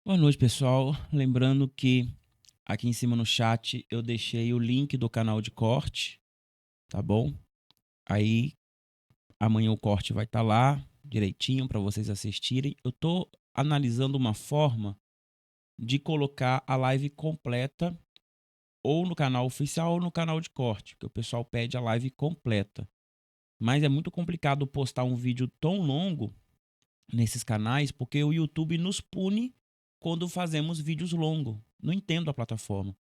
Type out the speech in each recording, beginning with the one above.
Boa noite, pessoal. Lembrando que aqui em cima no chat eu deixei o link do canal de corte, tá bom? Aí amanhã o corte vai estar lá direitinho para vocês assistirem. Eu tô analisando uma forma de colocar a live completa ou no canal oficial ou no canal de corte, porque o pessoal pede a live completa. Mas é muito complicado postar um vídeo tão longo nesses canais, porque o YouTube nos pune quando fazemos vídeos longos. Não entendo a plataforma.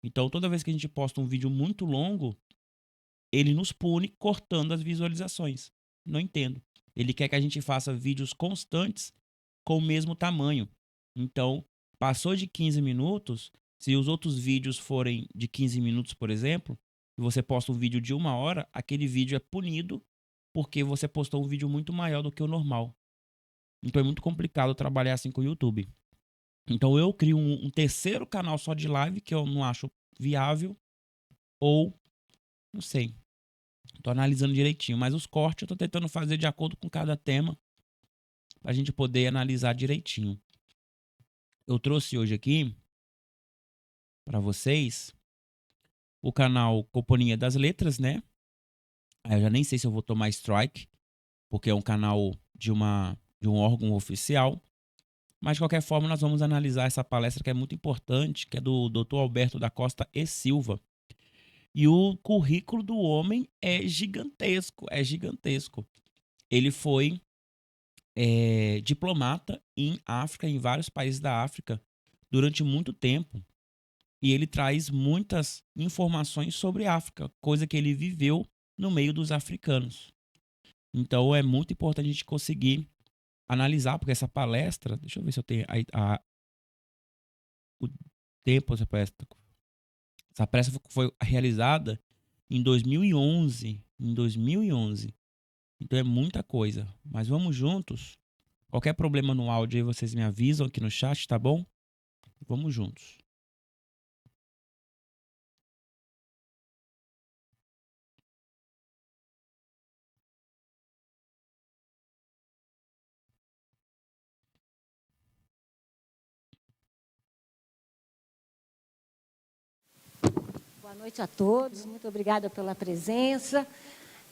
Então, toda vez que a gente posta um vídeo muito longo, ele nos pune cortando as visualizações. Não entendo. Ele quer que a gente faça vídeos constantes com o mesmo tamanho. Então, passou de 15 minutos, se os outros vídeos forem de 15 minutos, por exemplo, e você posta um vídeo de 1 hora, aquele vídeo é punido porque você postou um vídeo muito maior do que o normal. Então é muito complicado trabalhar assim com o YouTube. Então eu crio um terceiro canal só de live que eu não acho viável, ou não sei. Tô analisando direitinho, mas os cortes eu tô tentando fazer de acordo com cada tema pra gente poder analisar direitinho. Eu trouxe hoje aqui para vocês o canal Companhia das Letras, né? Eu já nem sei se eu vou tomar strike, porque é um canal de um órgão oficial. Mas, de qualquer forma, nós vamos analisar essa palestra que é muito importante, que é do Dr. Alberto da Costa e Silva. E o currículo do homem é gigantesco, é gigantesco. Ele foi diplomata em África, em vários países da África, durante muito tempo. E ele traz muitas informações sobre África, coisa que ele viveu no meio dos africanos. Então, é muito importante a gente conseguir analisar, porque essa palestra, deixa eu ver se eu tenho o tempo dessa palestra. Essa palestra foi realizada em 2011. Em 2011. Então é muita coisa. Mas vamos juntos. Qualquer problema no áudio aí vocês me avisam aqui no chat, tá bom? Vamos juntos. Boa noite a todos, muito obrigada pela presença.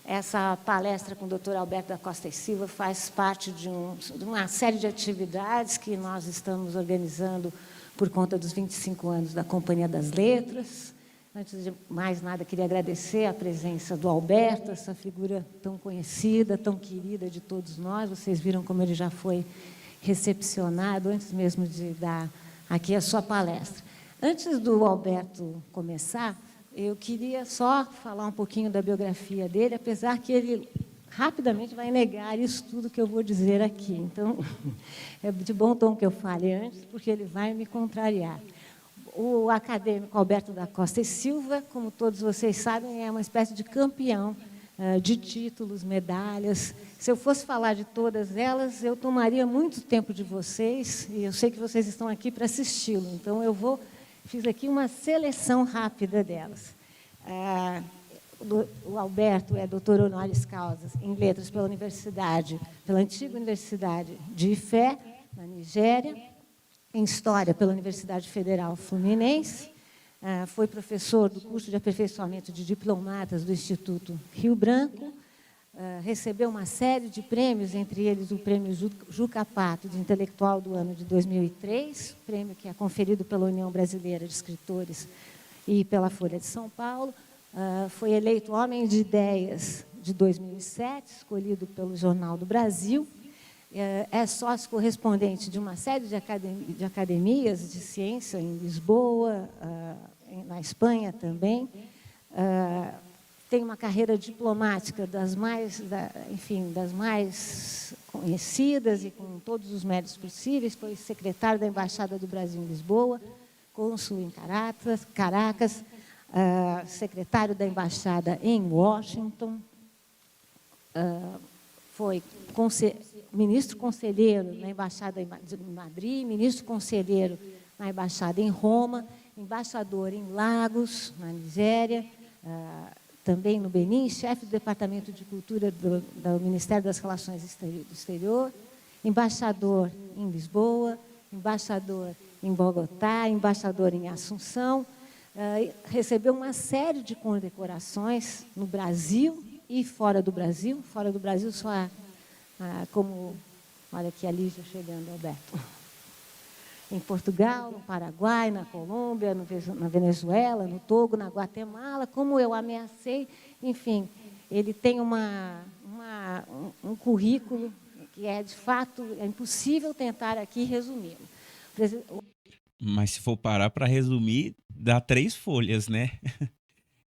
Essa palestra com o Dr. Alberto da Costa e Silva faz parte de uma série de atividades que nós estamos organizando por conta dos 25 anos da Companhia das Letras. Antes de mais nada, queria agradecer a presença do Alberto, essa figura tão conhecida, tão querida de todos nós. Vocês viram como ele já foi recepcionado antes mesmo de dar aqui a sua palestra. Antes do Alberto começar, eu queria só falar um pouquinho da biografia dele, apesar que ele rapidamente vai negar isso tudo que eu vou dizer aqui. Então, é de bom tom que eu fale antes, porque ele vai me contrariar. O acadêmico Alberto da Costa e Silva, como todos vocês sabem, é uma espécie de campeão de títulos, medalhas. Se eu fosse falar de todas elas, eu tomaria muito tempo de vocês, e eu sei que vocês estão aqui para assisti-lo. Então, fiz aqui uma seleção rápida delas. O Alberto é doutor honoris causa em letras pela antiga Universidade de Ifé, na Nigéria, em História pela Universidade Federal Fluminense, foi professor do curso de aperfeiçoamento de diplomatas do Instituto Rio Branco, recebeu uma série de prêmios, entre eles o prêmio Juca Pato de Intelectual do ano de 2003, prêmio que é conferido pela União Brasileira de Escritores e pela Folha de São Paulo. Foi eleito Homem de Ideias de 2007, escolhido pelo Jornal do Brasil. É sócio correspondente de uma série de academias de ciência em Lisboa, na Espanha também. Tem uma carreira diplomática das mais conhecidas e com todos os méritos possíveis. Foi secretário da Embaixada do Brasil em Lisboa, cônsul em Caracas, secretário da Embaixada em Washington, foi ministro conselheiro na Embaixada de Madrid, ministro conselheiro na Embaixada em Roma, embaixador em Lagos, na Nigéria, também no Benin, chefe do Departamento de Cultura do Ministério das Relações do Exterior, embaixador em Lisboa, embaixador em Bogotá, embaixador em Assunção, recebeu uma série de condecorações no Brasil e fora do Brasil. Fora do Brasil, só como... Olha aqui a Lígia chegando, Alberto. Em Portugal, no Paraguai, na Colômbia, na Venezuela, no Togo, na Guatemala, como eu ameacei. Enfim, ele tem um currículo que é, de fato, é impossível tentar aqui resumi-lo. Mas se for parar para resumir, dá 3 folhas, né?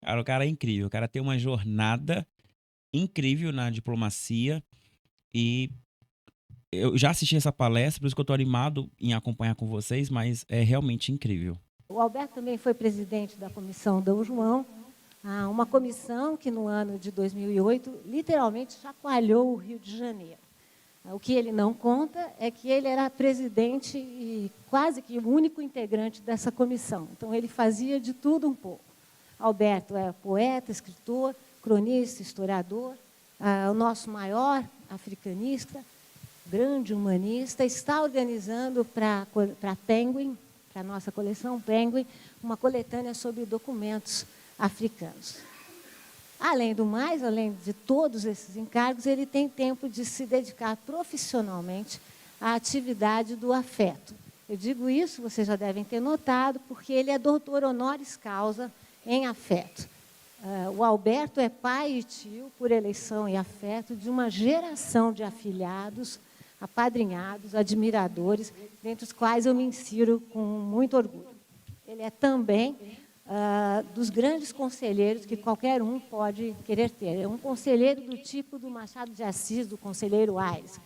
Cara, o cara é incrível. O cara tem uma jornada incrível na diplomacia e eu já assisti essa palestra, por isso que eu estou animado em acompanhar com vocês, mas é realmente incrível. O Alberto também foi presidente da Comissão Dom João, uma comissão que, no ano de 2008, literalmente chacoalhou o Rio de Janeiro. O que ele não conta é que ele era presidente e quase que o único integrante dessa comissão. Então, ele fazia de tudo um pouco. Alberto é poeta, escritor, cronista, historiador, o nosso maior africanista, grande humanista, está organizando para a Penguin, para a nossa coleção Penguin, uma coletânea sobre documentos africanos. Além do mais, além de todos esses encargos, ele tem tempo de se dedicar profissionalmente à atividade do afeto. Eu digo isso, vocês já devem ter notado, porque ele é doutor honoris causa em afeto. O Alberto é pai e tio, por eleição e afeto, de uma geração de afilhados, apadrinhados, admiradores, dentre os quais eu me insiro com muito orgulho. Ele é também dos grandes conselheiros que qualquer um pode querer ter. É um conselheiro do tipo do Machado de Assis, do conselheiro Aires.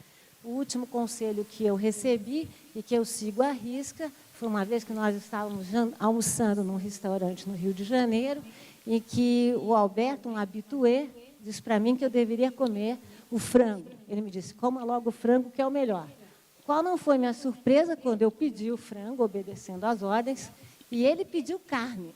O último conselho que eu recebi e que eu sigo à risca foi uma vez que nós estávamos almoçando num restaurante no Rio de Janeiro e que o Alberto, um habitué, disse para mim que eu deveria comer o frango. Ele me disse, coma logo o frango, que é o melhor. Qual não foi minha surpresa quando eu pedi o frango, obedecendo às ordens, e ele pediu carne.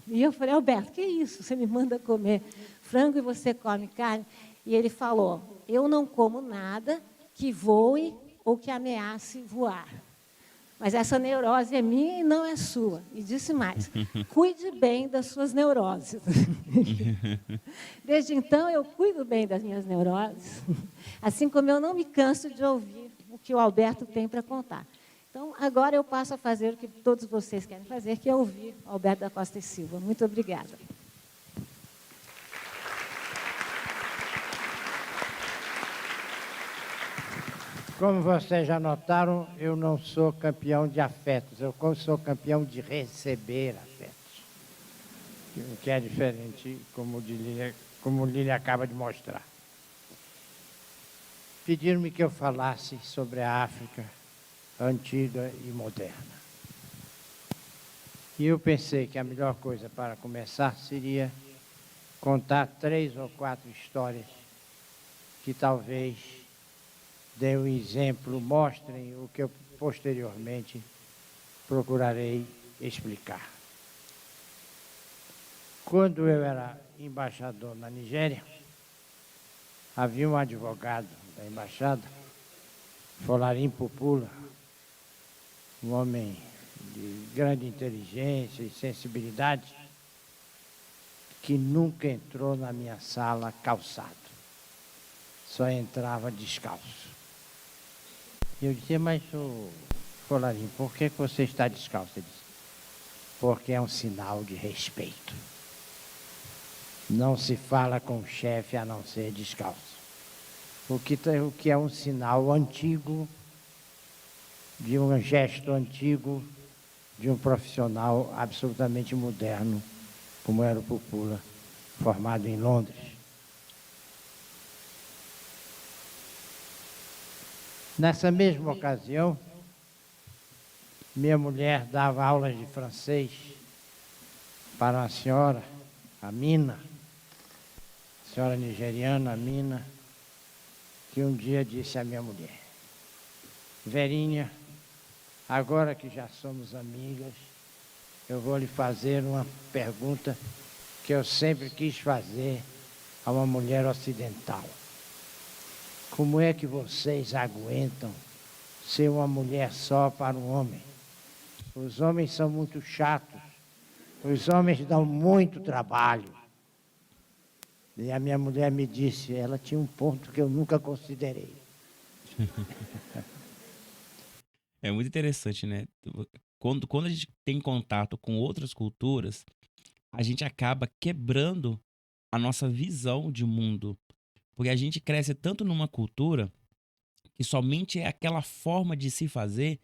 E eu falei, Alberto, que isso? Você me manda comer frango e você come carne? E ele falou, eu não como nada que voe ou que ameace voar. Mas essa neurose é minha e não é sua. E disse mais, cuide bem das suas neuroses. Desde então, eu cuido bem das minhas neuroses, assim como eu não me canso de ouvir o que o Alberto tem para contar. Então, agora eu passo a fazer o que todos vocês querem fazer, que é ouvir Alberto da Costa e Silva. Muito obrigada. Como vocês já notaram, eu não sou campeão de afetos, eu sou campeão de receber afetos, o que é diferente, como Lília acaba de mostrar. Pediram-me que eu falasse sobre a África antiga e moderna. E eu pensei que a melhor coisa para começar seria contar 3 ou 4 histórias que talvez deem um exemplo, mostrem o que eu posteriormente procurarei explicar. Quando eu era embaixador na Nigéria, havia um advogado da embaixada, Folarin Popoola, um homem de grande inteligência e sensibilidade, que nunca entrou na minha sala calçado, só entrava descalço. Eu dizia, mas, Folarin, por que você está descalço? Ele disse, porque é um sinal de respeito. Não se fala com o chefe a não ser descalço. O que é um sinal antigo, de um gesto antigo, de um profissional absolutamente moderno, como era o Popoola, formado em Londres. Nessa mesma ocasião, minha mulher dava aulas de francês para uma senhora, a Mina, senhora nigeriana, a Mina, que um dia disse à minha mulher, Verinha, agora que já somos amigas, eu vou lhe fazer uma pergunta que eu sempre quis fazer a uma mulher ocidental. Como é que vocês aguentam ser uma mulher só para um homem. Os homens são muito chatos. Os homens dão muito trabalho. E a minha mulher me disse, ela tinha um ponto que eu nunca considerei. É muito interessante, né? Quando a gente tem contato com outras culturas, a gente acaba quebrando a nossa visão de mundo. Porque a gente cresce tanto numa cultura que somente é aquela forma de se fazer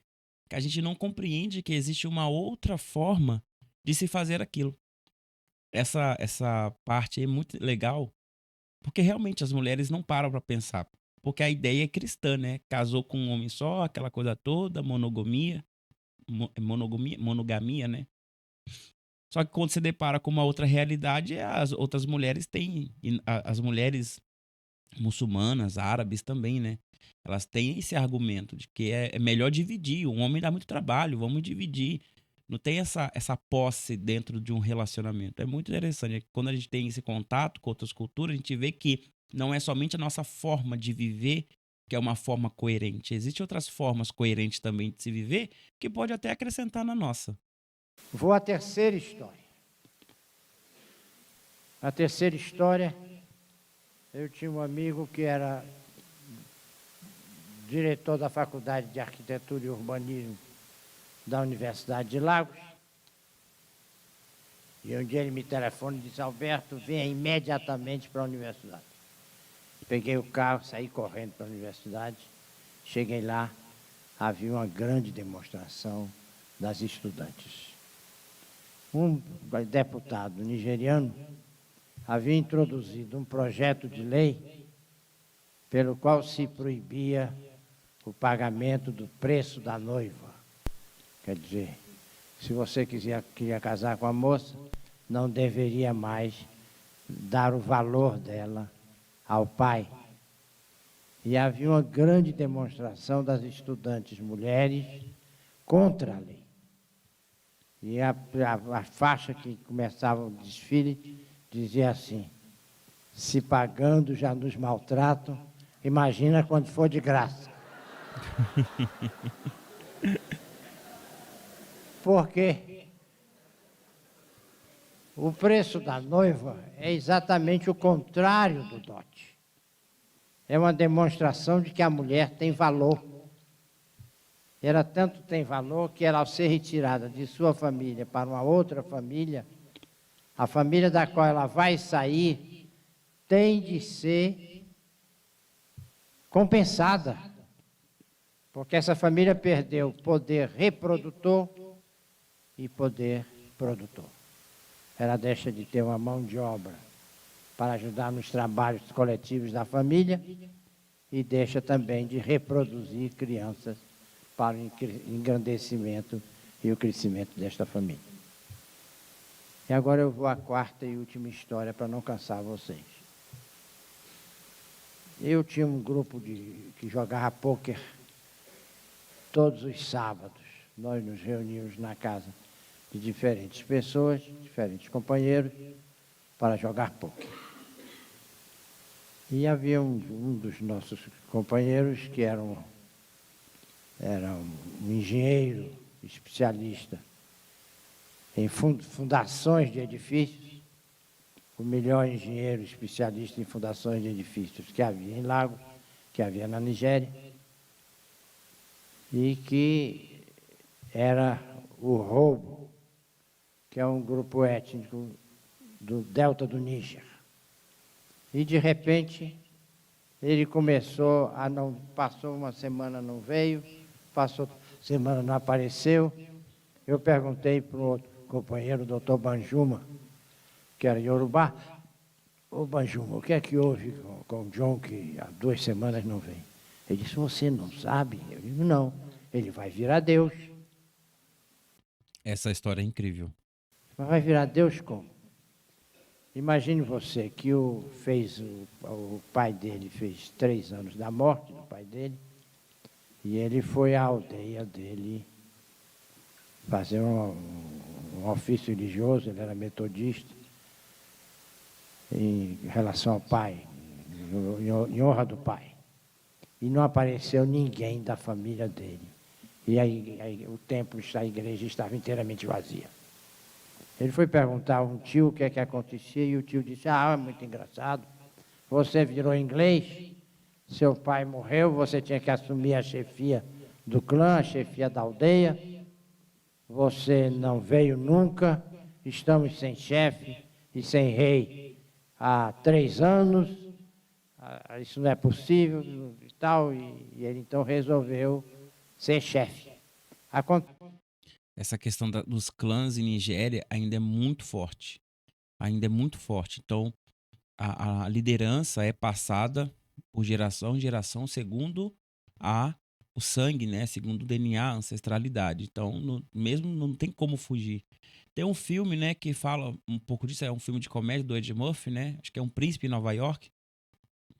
que a gente não compreende que existe uma outra forma de se fazer aquilo. Essa parte é muito legal, porque realmente as mulheres não param para pensar. Porque a ideia é cristã, né? Casou com um homem só, aquela coisa toda, monogamia, né? Só que quando se depara com uma outra realidade, as outras mulheres têm, as mulheres muçulmanas, árabes também, né? Elas têm esse argumento de que é melhor dividir. Um homem dá muito trabalho, vamos dividir. Não tem essa posse dentro de um relacionamento. É muito interessante. Quando a gente tem esse contato com outras culturas, a gente vê que não é somente a nossa forma de viver que é uma forma coerente. Existem outras formas coerentes também de se viver que pode até acrescentar na nossa. Vou à terceira história. A terceira história, eu tinha um amigo que era diretor da Faculdade de Arquitetura e Urbanismo da Universidade de Lagos. E um dia ele me telefona e disse, Alberto, venha imediatamente para a universidade. Peguei o carro, saí correndo para a universidade. Cheguei lá, havia uma grande demonstração das estudantes. Um deputado nigeriano havia introduzido um projeto de lei pelo qual se proibia o pagamento do preço da noiva. Quer dizer, se você queria casar com a moça, não deveria mais dar o valor dela ao pai. E havia uma grande demonstração das estudantes mulheres contra a lei. E a faixa que começava o desfile dizia assim, se pagando já nos maltratam, imagina quando for de graça. Porque o preço da noiva é exatamente o contrário do dote. É uma demonstração de que a mulher tem valor. Ela tanto tem valor que ela, ao ser retirada de sua família para uma outra família, a família da qual ela vai sair tem de ser compensada. Porque essa família perdeu poder reprodutor e poder produtor. Ela deixa de ter uma mão de obra para ajudar nos trabalhos coletivos da família e deixa também de reproduzir crianças para o engrandecimento e o crescimento desta família. E agora eu vou à quarta e última história para não cansar vocês. Eu tinha um grupo que jogava pôquer todos os sábados. Nós nos reuníamos na casa de diferentes pessoas, diferentes companheiros, para jogar pôquer. E havia um dos nossos companheiros que era um engenheiro especialista em fundações de edifícios, o melhor engenheiro especialista em fundações de edifícios que havia em Lagos, que havia na Nigéria, e que era o Robo, que é um grupo étnico do delta do Níger. E, de repente, ele começou a não... Passou uma semana, não veio, passou semana, não apareceu. Eu perguntei para o outro companheiro, o doutor Banjuma, que era Yorubá, ô Banjuma, o que é que houve com o John, que há 2 semanas não vem? Ele disse, você não sabe? Eu digo, não, ele vai virar Deus. Essa história é incrível. Mas vai virar Deus como? Imagine você que o pai dele fez 3 anos da morte do pai dele, e ele foi à aldeia dele fazer um ofício religioso, ele era metodista, em relação ao pai, em honra do pai. e não apareceu ninguém da família dele. E aí o templo, a igreja estava inteiramente vazia. Ele foi perguntar a um tio o que é que acontecia, e o tio disse, muito engraçado, você virou inglês, seu pai morreu, você tinha que assumir a chefia do clã, a chefia da aldeia, você não veio nunca, estamos sem chefe e sem rei há 3 anos, isso não é possível e tal, e ele então resolveu ser chefe. Essa questão dos clãs em Nigéria ainda é muito forte. Ainda é muito forte. Então, a liderança é passada por geração em geração, segundo o sangue, né? Segundo o DNA, a ancestralidade. Então, mesmo não tem como fugir. Tem um filme, né, que fala um pouco disso, é um filme de comédia do Ed Murphy, né? Acho que é Um Príncipe em Nova York.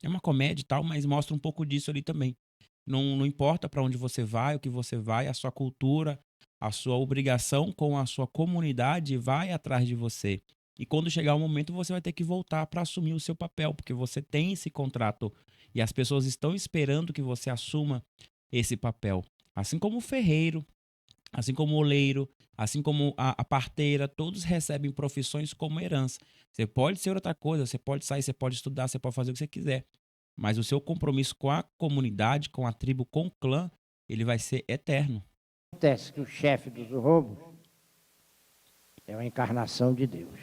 É uma comédia e tal, mas mostra um pouco disso ali também. Não importa para onde você vai, o que você vai, a sua cultura, a sua obrigação com a sua comunidade vai atrás de você. E quando chegar o momento, você vai ter que voltar para assumir o seu papel, porque você tem esse contrato e as pessoas estão esperando que você assuma esse papel. Assim como o ferreiro, assim como o oleiro, assim como a parteira, todos recebem profissões como herança. Você pode ser outra coisa, você pode sair, você pode estudar, você pode fazer o que você quiser. Mas o seu compromisso com a comunidade, com a tribo, com o clã, ele vai ser eterno. Acontece que o chefe dos roubos é uma encarnação de Deus.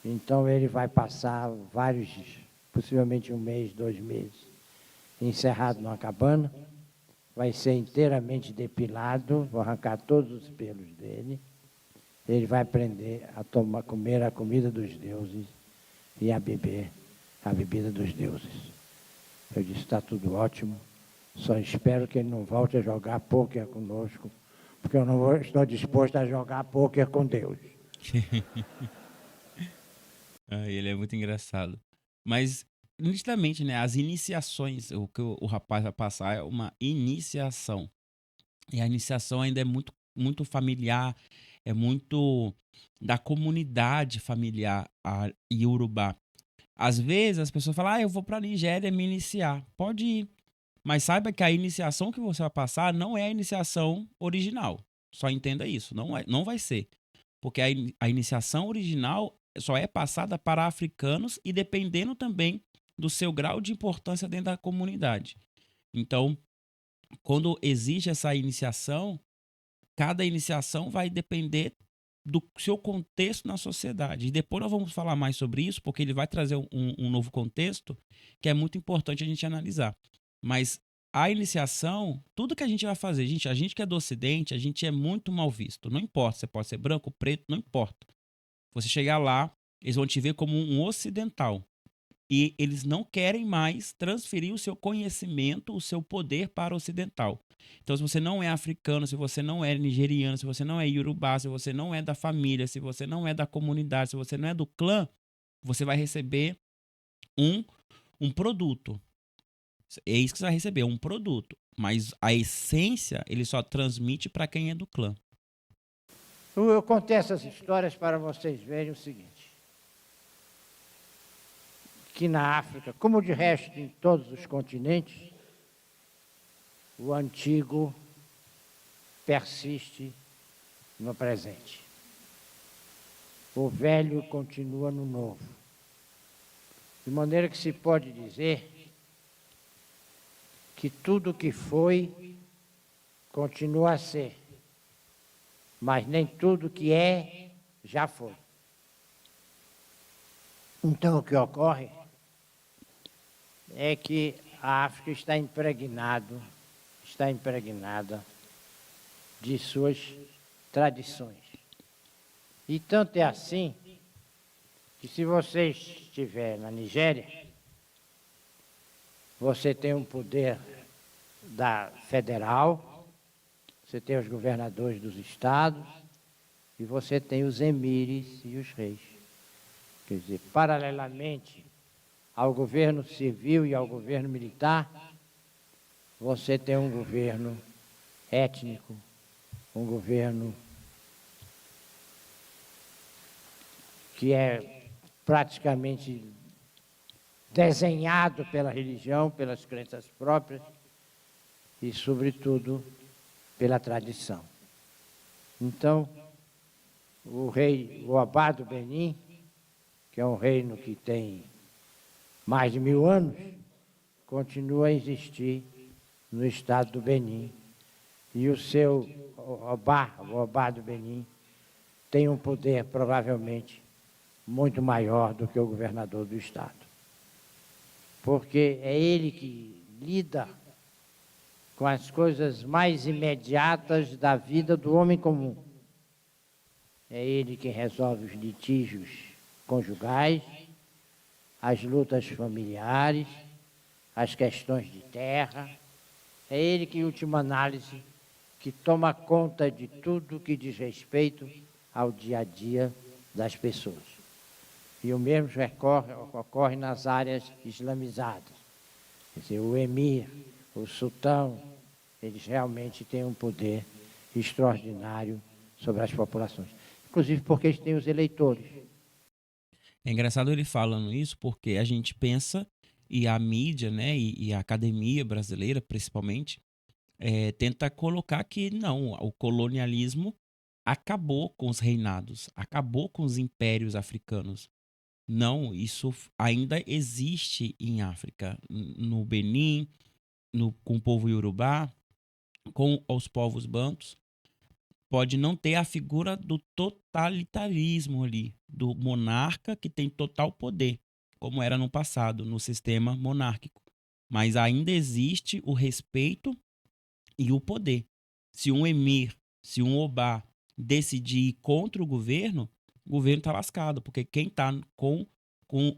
Então ele vai passar vários, possivelmente 1 mês, 2 meses, encerrado numa cabana, vai ser inteiramente depilado, vou arrancar todos os pelos dele, ele vai aprender a comer a comida dos deuses e a beber a bebida dos deuses. Eu disse, está tudo ótimo, só espero que ele não volte a jogar pôquer conosco, porque eu não estou disposto a jogar pôquer com Deus. Ele é muito engraçado. Mas, nitidamente, né, as iniciações, o que o rapaz vai passar é uma iniciação. E a iniciação ainda é muito, muito familiar, é muito da comunidade familiar iorubá. Às vezes as pessoas falam, eu vou para a Nigéria me iniciar. Pode ir. Mas saiba que a iniciação que você vai passar não é a iniciação original. Só entenda isso. Não vai ser. Porque a iniciação original só é passada para africanos e dependendo também do seu grau de importância dentro da comunidade. Então, quando existe essa iniciação, cada iniciação vai depender do seu contexto na sociedade. E depois nós vamos falar mais sobre isso, porque ele vai trazer um novo contexto que é muito importante a gente analisar. Mas a iniciação, tudo que a gente vai fazer, gente, a gente que é do Ocidente, a gente é muito mal visto. Não importa, você pode ser branco, preto, não importa. Você chegar lá, eles vão te ver como um ocidental. E eles não querem mais transferir o seu conhecimento, o seu poder para o ocidental. Então, se você não é africano, se você não é nigeriano, se você não é iorubá, se você não é da família, se você não é da comunidade, se você não é do clã, você vai receber um produto. É isso que você vai receber, um produto. Mas a essência, ele só transmite para quem é do clã. Eu contei essas histórias para vocês verem o seguinte, que na África, como de resto em todos os continentes, o antigo persiste no presente. O velho continua no novo. De maneira que se pode dizer que tudo que foi continua a ser, mas nem tudo que é já foi. Então o que ocorre é que a África está impregnada de suas tradições. E tanto é assim que se você estiver na Nigéria, você tem um poder da federal, você tem os governadores dos estados e você tem os emires e os reis. Quer dizer, paralelamente ao governo civil e ao governo militar, você tem um governo étnico, um governo que é praticamente desenhado pela religião, pelas crenças próprias e, sobretudo, pela tradição. Então, o Obá do Benim, que é um reino que tem mais de 1000 anos, continua a existir no estado do Benim. E o seu o Obá do Benim, tem um poder, provavelmente, muito maior do que o governador do estado. Porque é ele que lida com as coisas mais imediatas da vida do homem comum. É ele quem resolve os litígios conjugais, as lutas familiares, as questões de terra. É ele que, em última análise, que toma conta de tudo que diz respeito ao dia a dia das pessoas. E o mesmo ocorre nas áreas islamizadas. Quer dizer, o emir, o sultão, eles realmente têm um poder extraordinário sobre as populações. Inclusive porque eles têm os eleitores. É engraçado ele falando isso porque a gente pensa, e a mídia, né, e a academia brasileira, principalmente, tenta colocar que não, o colonialismo acabou com os reinados, acabou com os impérios africanos. Não, isso ainda existe em África, no Benin, com o povo Yorubá, com os povos bantos. Pode não ter a figura do totalitarismo ali, do monarca que tem total poder, como era no passado, no sistema monárquico. Mas ainda existe o respeito e o poder. Se um emir, se um obá decidir ir contra o governo está lascado, porque quem está com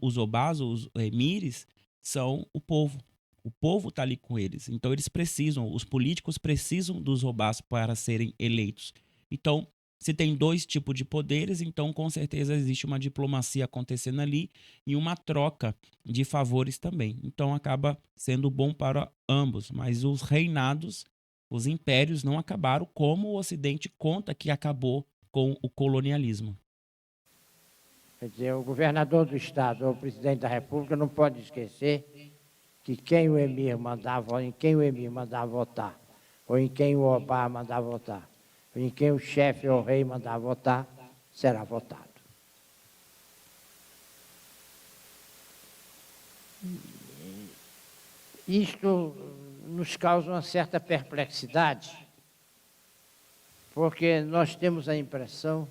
os obás, os emires, são o povo. O povo está ali com eles. Então eles precisam, os políticos precisam dos obás para serem eleitos. Então, se tem dois tipos de poderes, então com certeza existe uma diplomacia acontecendo ali e uma troca de favores também. Então acaba sendo bom para ambos, mas os reinados, os impérios não acabaram como o Ocidente conta que acabou com o colonialismo. Quer dizer, o governador do estado ou o presidente da república não pode esquecer que em quem o emir mandava votar, ou em quem o obá mandava votar, ou em quem o chefe ou o rei mandava votar, será votado. Isto nos causa uma certa perplexidade, porque nós temos a impressão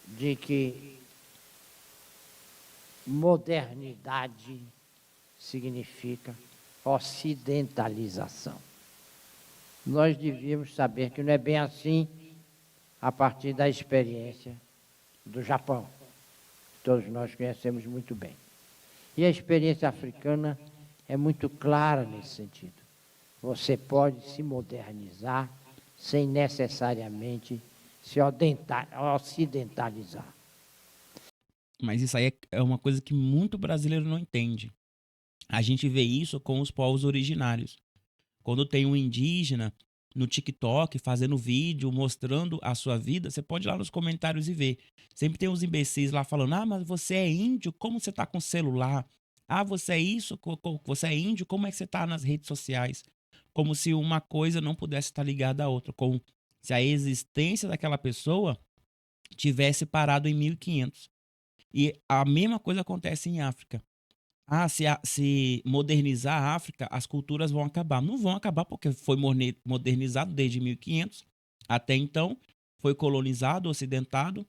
de que modernidade significa ocidentalização. Nós devíamos saber que não é bem assim a partir da experiência do Japão, que todos nós conhecemos muito bem. E a experiência africana é muito clara nesse sentido. Você pode se modernizar sem necessariamente se ocidentalizar. Mas isso aí é uma coisa que muito brasileiro não entende. A gente vê isso com os povos originários. Quando tem um indígena no TikTok fazendo vídeo, mostrando a sua vida, você pode ir lá nos comentários e ver. Sempre tem uns imbecis lá falando, mas você é índio, como você tá com celular? Você é isso, você é índio, como é que você tá nas redes sociais? Como se uma coisa não pudesse estar ligada à outra, como se a existência daquela pessoa tivesse parado em 1500. E a mesma coisa acontece em África. Se modernizar a África, as culturas vão acabar. Não vão acabar porque foi modernizado desde 1500. Até então, foi colonizado, ocidentado,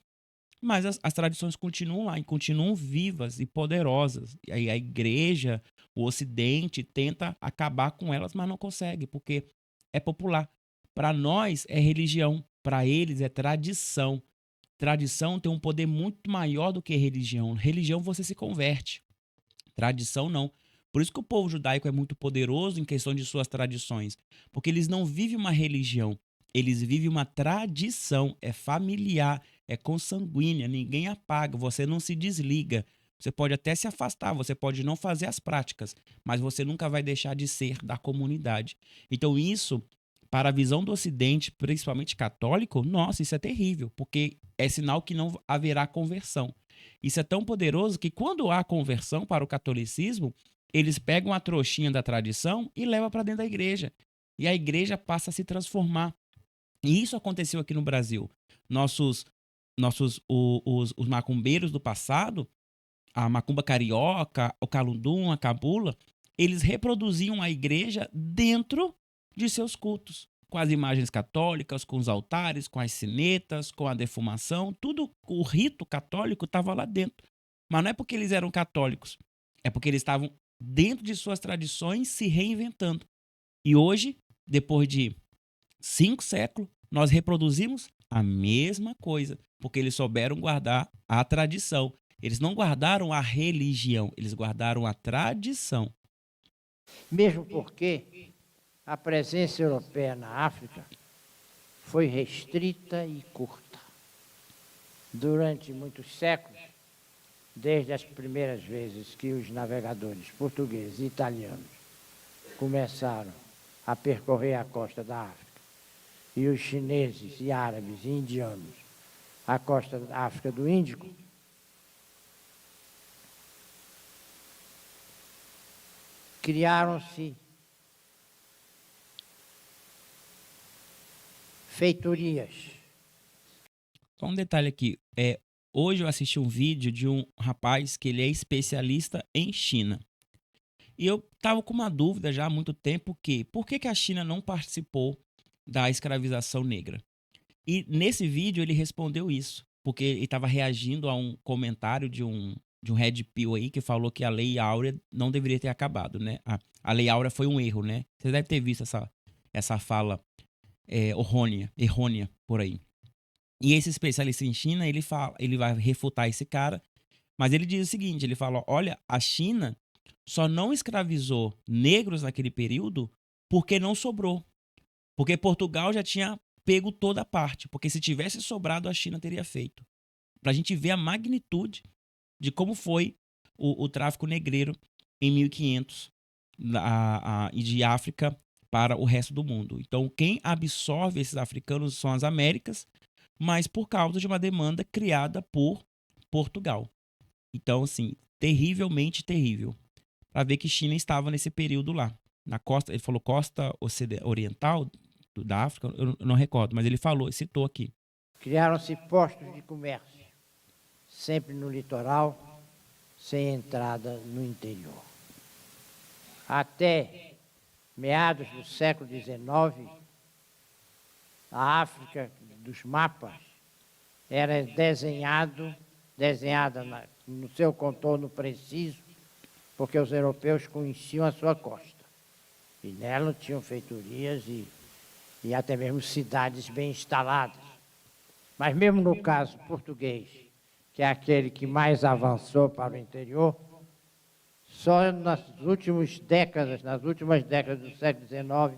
mas as tradições continuam lá e continuam vivas e poderosas. E aí a igreja, o ocidente, tenta acabar com elas, mas não consegue, porque é popular. Para nós é religião, para eles é tradição. Tradição tem um poder muito maior do que religião. Religião você se converte. Tradição não. Por isso que o povo judaico é muito poderoso em questão de suas tradições. Porque eles não vivem uma religião. Eles vivem uma tradição. É familiar, é consanguínea. Ninguém apaga, você não se desliga. Você pode até se afastar, você pode não fazer as práticas, mas você nunca vai deixar de ser da comunidade. Então isso, para a visão do Ocidente, principalmente católico, nossa, isso é terrível. Porque é sinal que não haverá conversão. Isso é tão poderoso que quando há conversão para o catolicismo, eles pegam a trouxinha da tradição e levam para dentro da igreja. E a igreja passa a se transformar. E isso aconteceu aqui no Brasil. Os macumbeiros do passado, a macumba carioca, o calundum, a cabula, eles reproduziam a igreja dentro de seus cultos, com as imagens católicas, com os altares, com as sinetas, com a defumação, tudo, o rito católico estava lá dentro. Mas não é porque eles eram católicos, é porque eles estavam dentro de suas tradições se reinventando. E hoje, depois de 5 séculos, nós reproduzimos a mesma coisa, porque eles souberam guardar a tradição. Eles não guardaram a religião, eles guardaram a tradição. Mesmo porque a presença europeia na África foi restrita e curta. Durante muitos séculos, desde as primeiras vezes que os navegadores portugueses e italianos começaram a percorrer a costa da África, e os chineses e árabes e indianos a costa da África do Índico, criaram-se feitorias. Só um detalhe aqui, hoje eu assisti um vídeo de um rapaz que ele é especialista em China. E eu estava com uma dúvida já há muito tempo por que a China não participou da escravização negra? E nesse vídeo ele respondeu isso, porque ele estava reagindo a um comentário de um Red Pill aí que falou que a Lei Áurea não deveria ter acabado, né? A Lei Áurea foi um erro, né? Você deve ter visto essa fala errônea por aí. E esse especialista em China, ele vai refutar esse cara, mas ele diz o seguinte, ele fala, olha, a China só não escravizou negros naquele período porque não sobrou. Porque Portugal já tinha pego toda a parte, porque se tivesse sobrado, a China teria feito. Para a gente ver a magnitude de como foi o tráfico negreiro em 1500 e de África para o resto do mundo. Então, quem absorve esses africanos são as Américas, mas por causa de uma demanda criada por Portugal. Então, assim, terrivelmente terrível. Para ver que China estava nesse período lá. Na costa, ele falou costa oriental da África, eu não recordo, mas ele citou aqui. Criaram-se postos de comércio, sempre no litoral, sem entrada no interior. Até meados do século XIX, a África dos mapas era desenhada no seu contorno preciso, porque os europeus conheciam a sua costa. E nela tinham feitorias e até mesmo cidades bem instaladas. Mas mesmo no caso português, que é aquele que mais avançou para o interior, só nas últimas décadas do século XIX,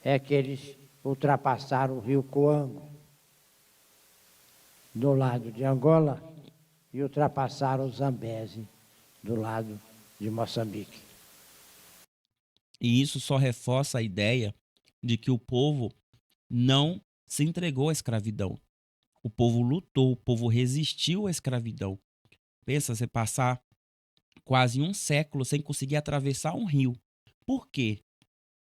é que eles ultrapassaram o rio Coango, do lado de Angola, e ultrapassaram o Zambeze, do lado de Moçambique. E isso só reforça a ideia de que o povo não se entregou à escravidão. O povo lutou, o povo resistiu à escravidão. Pensa, você passar quase um século sem conseguir atravessar um rio. Por quê?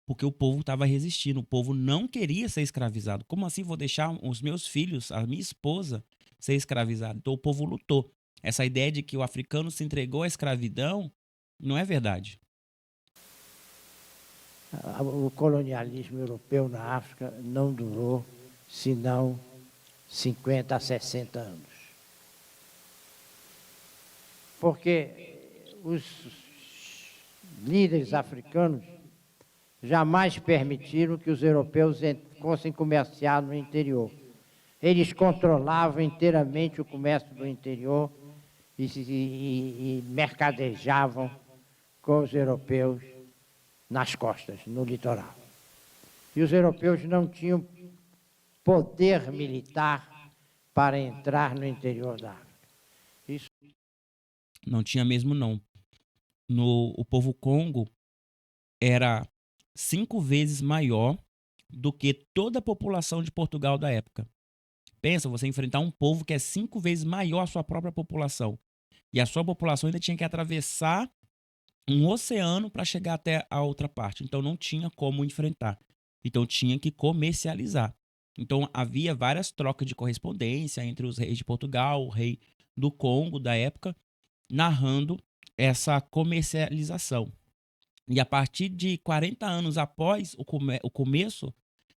Porque o povo estava resistindo, o povo não queria ser escravizado. Como assim vou deixar os meus filhos, a minha esposa, ser escravizada? Então o povo lutou. Essa ideia de que o africano se entregou à escravidão não é verdade. O colonialismo europeu na África não durou, senão 50 a 60 anos. Porque os líderes africanos jamais permitiram que os europeus fossem comerciar no interior. Eles controlavam inteiramente o comércio do interior e mercadejavam com os europeus nas costas, no litoral. E os europeus não tinham poder militar para entrar no interior da África. Isso não tinha mesmo, não. O povo Congo era 5 vezes maior do que toda a população de Portugal da época. Pensa, você enfrentar um povo que é 5 vezes maior a sua própria população. E a sua população ainda tinha que atravessar um oceano para chegar até a outra parte. Então não tinha como enfrentar. Então tinha que comercializar. Então havia várias trocas de correspondência entre os reis de Portugal, o rei do Congo da época, narrando essa comercialização. E a partir de 40 anos após o começo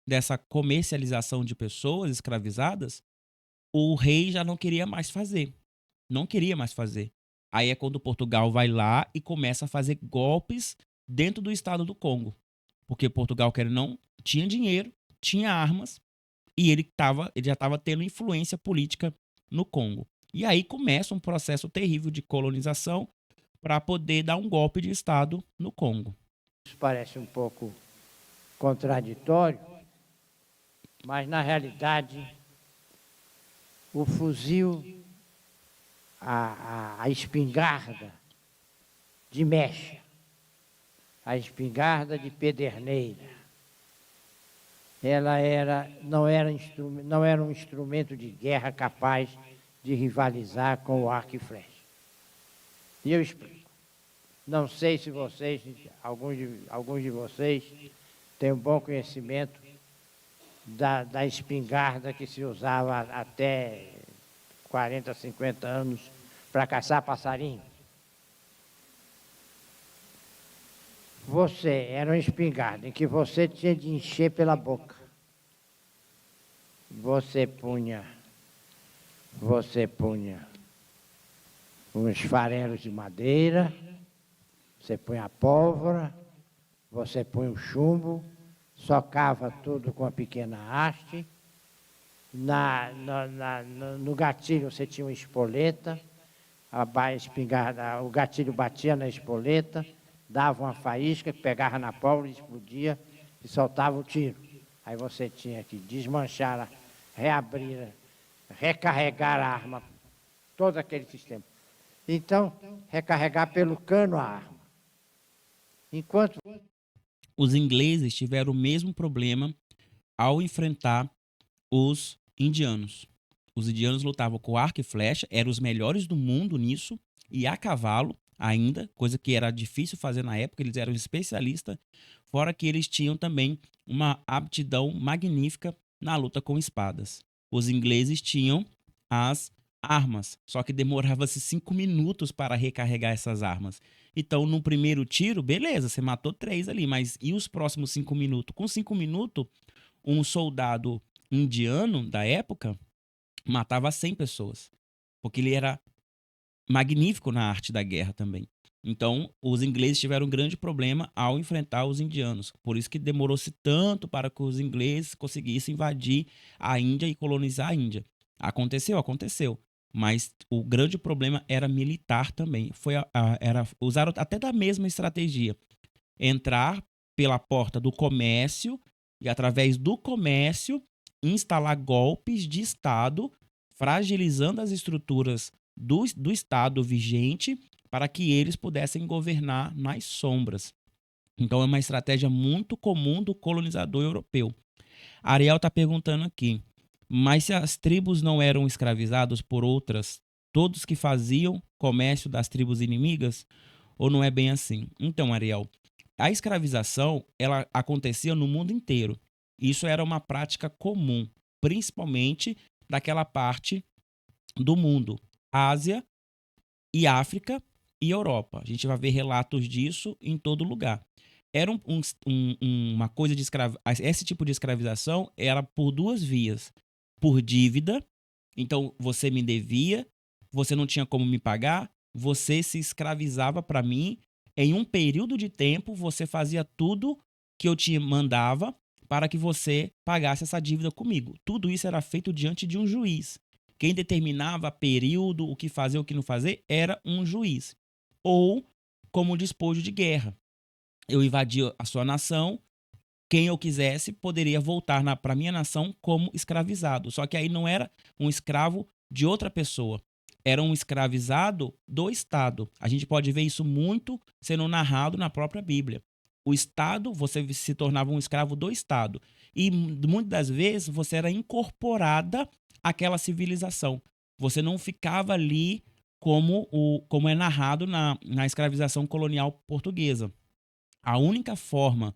dessa comercialização de pessoas escravizadas, o rei já não queria mais fazer. Não queria mais fazer. Aí é quando Portugal vai lá e começa a fazer golpes dentro do estado do Congo. Porque Portugal, quer ou não, tinha dinheiro, tinha armas e ele já estava tendo influência política no Congo. E aí começa um processo terrível de colonização para poder dar um golpe de estado no Congo. Isso parece um pouco contraditório, mas na realidade o fuzil, a espingarda de mecha, a espingarda de pederneira, ela não era um instrumento de guerra capaz de rivalizar com o arco e flecha. E eu explico. Não sei se vocês, alguns de vocês, têm um bom conhecimento da espingarda que se usava até 40, 50 anos para caçar passarinho. Era uma espingarda em que você tinha de encher pela boca. Você punha uns farelos de madeira, você punha a pólvora, você punha o chumbo, socava tudo com uma pequena haste. No gatilho você tinha uma espoleta, o gatilho batia na espoleta, dava uma faísca, pegava na pólvora, explodia e soltava o tiro. Aí você tinha que desmanchar, reabrir, recarregar a arma, todo aquele sistema. Então, recarregar pelo cano a arma. Enquanto os ingleses tiveram o mesmo problema ao enfrentar os indianos. Os indianos lutavam com arco e flecha, eram os melhores do mundo nisso, e a cavalo ainda, coisa que era difícil fazer na época, eles eram especialistas, fora que eles tinham também uma aptidão magnífica na luta com espadas. Os ingleses tinham as armas, só que demorava-se 5 minutos para recarregar essas armas. Então, no primeiro tiro, beleza, você matou 3 ali, mas e os próximos 5 minutos? Com 5 minutos, um soldado indiano da época matava 100 pessoas, porque ele era magnífico na arte da guerra também. Então, os ingleses tiveram um grande problema ao enfrentar os indianos. Por isso que demorou-se tanto para que os ingleses conseguissem invadir a Índia e colonizar a Índia. Aconteceu. Mas o grande problema era militar também. Usaram até da mesma estratégia. Entrar pela porta do comércio e, através do comércio, instalar golpes de Estado, fragilizando as estruturas do Estado vigente para que eles pudessem governar nas sombras. Então é uma estratégia muito comum do colonizador europeu. Ariel está perguntando aqui, mas se as tribos não eram escravizadas por outras, todos que faziam comércio das tribos inimigas, ou não é bem assim? Então, Ariel, a escravização ela acontecia no mundo inteiro. Isso era uma prática comum, principalmente daquela parte do mundo, Ásia e África e Europa. A gente vai ver relatos disso em todo lugar. Era uma coisa de esse tipo de escravização era por 2 vias. Por dívida, então você me devia, você não tinha como me pagar, você se escravizava para mim. Em um período de tempo, você fazia tudo que eu te mandava para que você pagasse essa dívida comigo. Tudo isso era feito diante de um juiz. Quem determinava período, o que fazer, o que não fazer, era um juiz. Ou como despojo de guerra. Eu invadia a sua nação, quem eu quisesse poderia voltar para a minha nação como escravizado. Só que aí não era um escravo de outra pessoa. Era um escravizado do Estado. A gente pode ver isso muito sendo narrado na própria Bíblia. O Estado, você se tornava um escravo do Estado. E muitas das vezes você era incorporada aquela civilização. Você não ficava ali como é narrado na escravização colonial portuguesa. A única forma,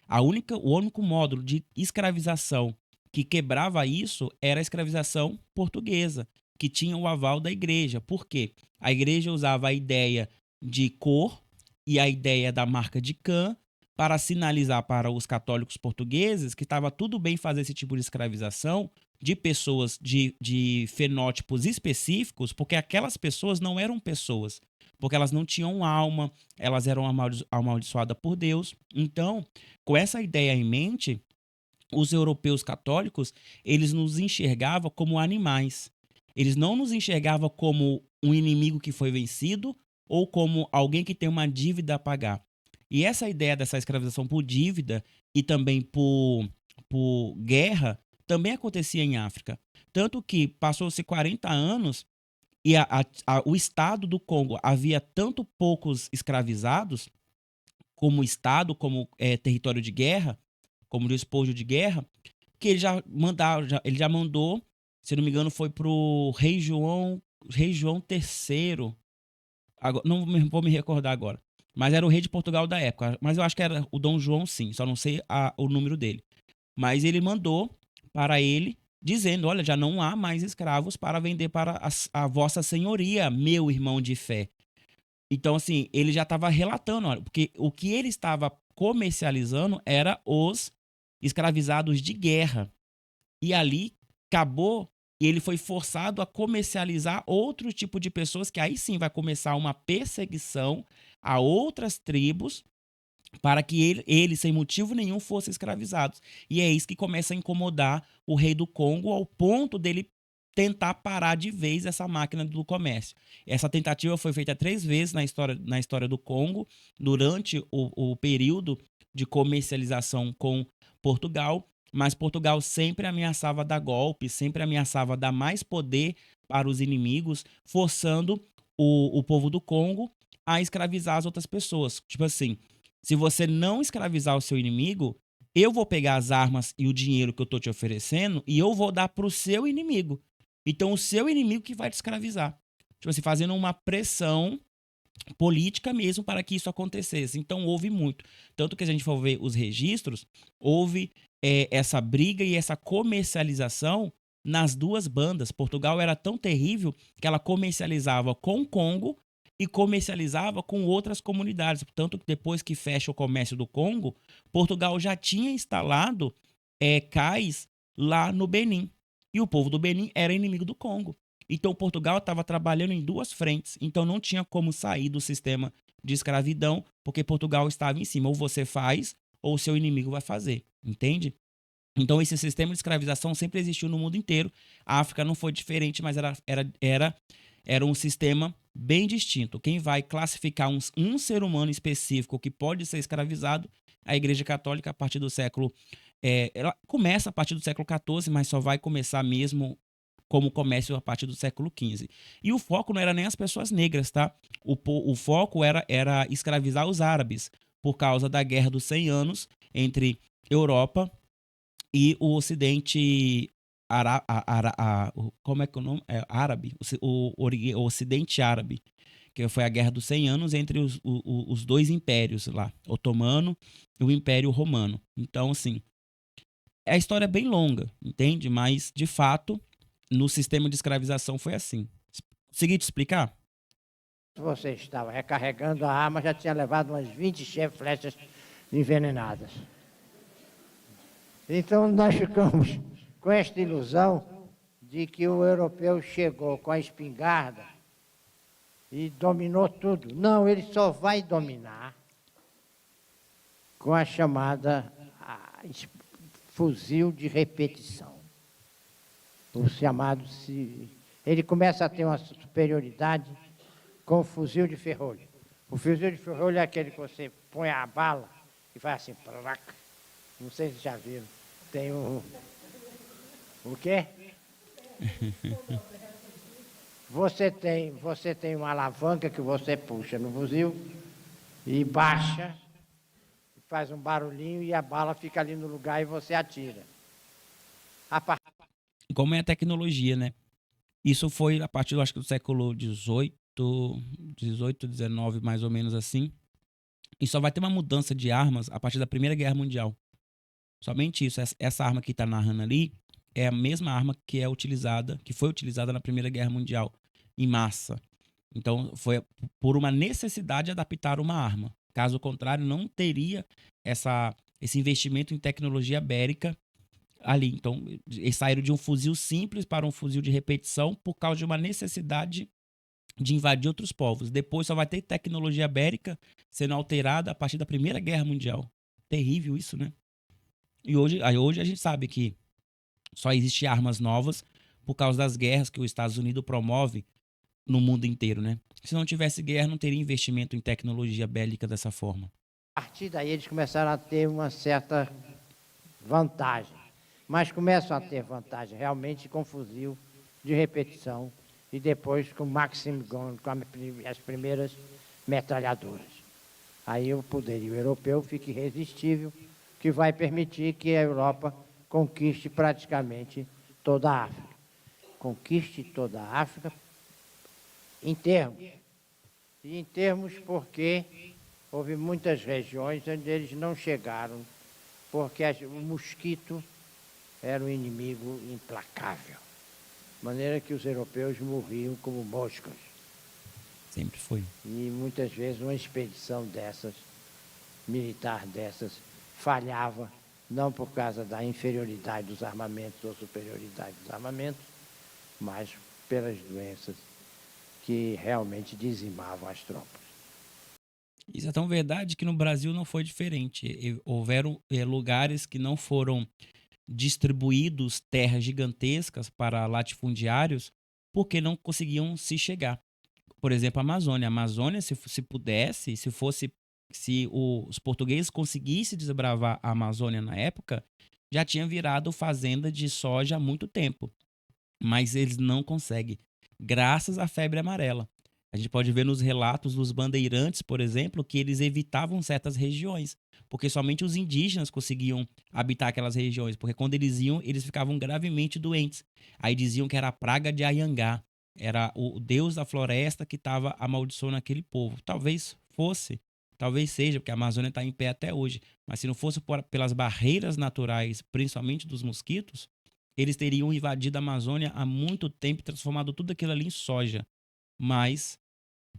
o único módulo de escravização que quebrava isso era a escravização portuguesa, que tinha o aval da igreja. Por quê? A igreja usava a ideia de cor e a ideia da marca de Can para sinalizar para os católicos portugueses que estava tudo bem fazer esse tipo de escravização de pessoas de fenótipos específicos, porque aquelas pessoas não eram pessoas, porque elas não tinham alma, elas eram amaldiçoadas por Deus. Então, com essa ideia em mente, os europeus católicos, eles nos enxergavam como animais. Eles não nos enxergavam como um inimigo que foi vencido ou como alguém que tem uma dívida a pagar. E essa ideia dessa escravização por dívida e também por guerra também acontecia em África. Tanto que passou-se 40 anos e o estado do Congo havia tanto poucos escravizados como estado, como território de guerra, como despojo de guerra, que ele já mandou, se não me engano, foi pro rei João III. Agora, não vou me recordar agora. Mas era o rei de Portugal da época. Mas eu acho que era o Dom João, sim. Só não sei o número dele. Mas ele mandou para ele, dizendo: olha, já não há mais escravos para vender para a vossa senhoria, meu irmão de fé. Então, assim, ele já estava relatando, olha, porque o que ele estava comercializando era os escravizados de guerra. E ali acabou e ele foi forçado a comercializar outro tipo de pessoas, que aí sim vai começar uma perseguição a outras tribos para que ele sem motivo nenhum, fossem escravizados. E é isso que começa a incomodar o rei do Congo ao ponto dele tentar parar de vez essa máquina do comércio. Essa tentativa foi feita 3 vezes na história do Congo, durante o período de comercialização com Portugal, mas Portugal sempre ameaçava dar golpe, sempre ameaçava dar mais poder para os inimigos, forçando o povo do Congo a escravizar as outras pessoas. Tipo assim, se você não escravizar o seu inimigo, eu vou pegar as armas e o dinheiro que eu estou te oferecendo e eu vou dar para o seu inimigo. Então, o seu inimigo que vai te escravizar. Tipo assim, fazendo uma pressão política mesmo para que isso acontecesse. Então, houve muito. Tanto que, se a gente for ver os registros, houve essa briga e essa comercialização nas duas bandas. Portugal era tão terrível que ela comercializava com o Congo e comercializava com outras comunidades. Tanto que depois que fecha o comércio do Congo, Portugal já tinha instalado cais lá no Benin. E o povo do Benin era inimigo do Congo. Então, Portugal estava trabalhando em 2 frentes. Então, não tinha como sair do sistema de escravidão, porque Portugal estava em cima. Ou você faz, ou o seu inimigo vai fazer. Entende? Então, esse sistema de escravização sempre existiu no mundo inteiro. A África não foi diferente, mas era um sistema bem distinto. Quem vai classificar um ser humano específico que pode ser escravizado, a Igreja Católica, a partir do século... ela começa a partir do século XIV, mas só vai começar mesmo como comércio a partir do século XV. E o foco não era nem as pessoas negras, tá? O foco era escravizar os árabes, por causa da Guerra dos 100 Anos entre Europa e o Ocidente como é que é o nome? Árabe, o Ocidente Árabe, que foi a Guerra dos 100 Anos entre os 2 impérios lá, Otomano e o Império Romano. Então, assim, a história é bem longa, entende? Mas, de fato, no sistema de escravização foi assim. Consegui te explicar? Você estava recarregando a arma, já tinha levado umas 20 flechas envenenadas. Então nós ficamos com esta ilusão de que o europeu chegou com a espingarda e dominou tudo. Não, ele só vai dominar com a chamada fuzil de repetição. O chamado, ele começa a ter uma superioridade com o fuzil de ferrolho. O fuzil de ferrolho é aquele que você põe a bala e faz assim, praca. Não sei se já viram. Tem o quê? Você tem uma alavanca que você puxa no fuzil e baixa, faz um barulhinho e a bala fica ali no lugar e você atira. como é a tecnologia, né? Isso foi a partir, acho que do século XVIII, XIX, mais ou menos assim. E só vai ter uma mudança de armas a partir da Primeira Guerra Mundial. Somente isso. Essa arma que está narrando ali é a mesma arma que foi utilizada na Primeira Guerra Mundial, em massa. Então, foi por uma necessidade de adaptar uma arma. Caso contrário, não teria esse investimento em tecnologia bélica ali. Então, eles saíram de um fuzil simples para um fuzil de repetição por causa de uma necessidade de invadir outros povos. Depois só vai ter tecnologia bélica sendo alterada a partir da Primeira Guerra Mundial. Terrível isso, né? E hoje a gente sabe que só existem armas novas por causa das guerras que os Estados Unidos promove no mundo inteiro, né? Se não tivesse guerra, não teria investimento em tecnologia bélica dessa forma. A partir daí eles começaram a ter uma certa vantagem, mas começam a ter vantagem realmente com fuzil de repetição e depois com Maxim Gun, com as primeiras metralhadoras. Aí o poderio europeu fica irresistível, que vai permitir que a Europa conquiste praticamente toda a África. Conquiste toda a África em termos. E em termos porque houve muitas regiões onde eles não chegaram, porque o mosquito era um inimigo implacável. De maneira que os europeus morriam como moscas. Sempre foi. E muitas vezes uma expedição dessas, militar dessas, falhava, não por causa da inferioridade dos armamentos ou superioridade dos armamentos, mas pelas doenças que realmente dizimavam as tropas. Isso é tão verdade que no Brasil não foi diferente. Houveram lugares que não foram distribuídos terras gigantescas para latifundiários porque não conseguiam se chegar. Por exemplo, a Amazônia. A Amazônia, se pudesse, se os portugueses conseguissem desbravar a Amazônia na época, já tinha virado fazenda de soja há muito tempo. Mas eles não conseguem, graças à febre amarela. A gente pode ver nos relatos dos bandeirantes, por exemplo, que eles evitavam certas regiões, porque somente os indígenas conseguiam habitar aquelas regiões, porque quando eles iam, eles ficavam gravemente doentes. Aí diziam que era a praga de Anhangá, era o deus da floresta que estava amaldiçoando aquele povo. Talvez fosse, talvez seja, porque a Amazônia está em pé até hoje, mas se não fosse pelas barreiras naturais, principalmente dos mosquitos, eles teriam invadido a Amazônia há muito tempo e transformado tudo aquilo ali em soja. Mas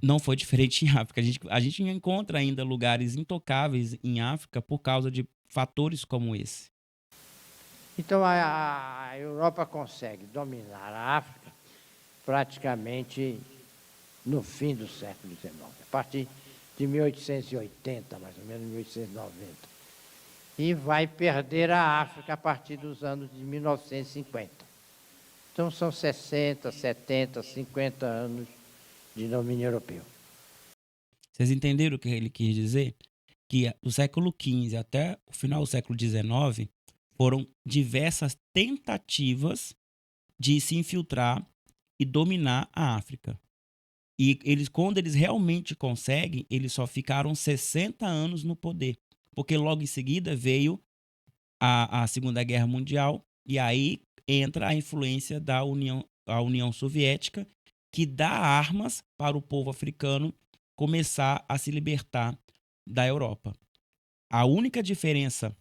não foi diferente em África. A gente encontra ainda lugares intocáveis em África por causa de fatores como esse. Então a Europa consegue dominar a África praticamente no fim do século XIX, a partir de 1880, mais ou menos 1890. E vai perder a África a partir dos anos de 1950. Então são 60, 70, 50 anos de domínio europeu. Vocês entenderam o que ele quis dizer? Que do século XV até o final do século XIX foram diversas tentativas de se infiltrar e dominar a África. E quando eles realmente conseguem, eles só ficaram 60 anos no poder. Porque logo em seguida veio a Segunda Guerra Mundial e aí entra a influência da União Soviética, que dá armas para o povo africano começar a se libertar da Europa. A única diferença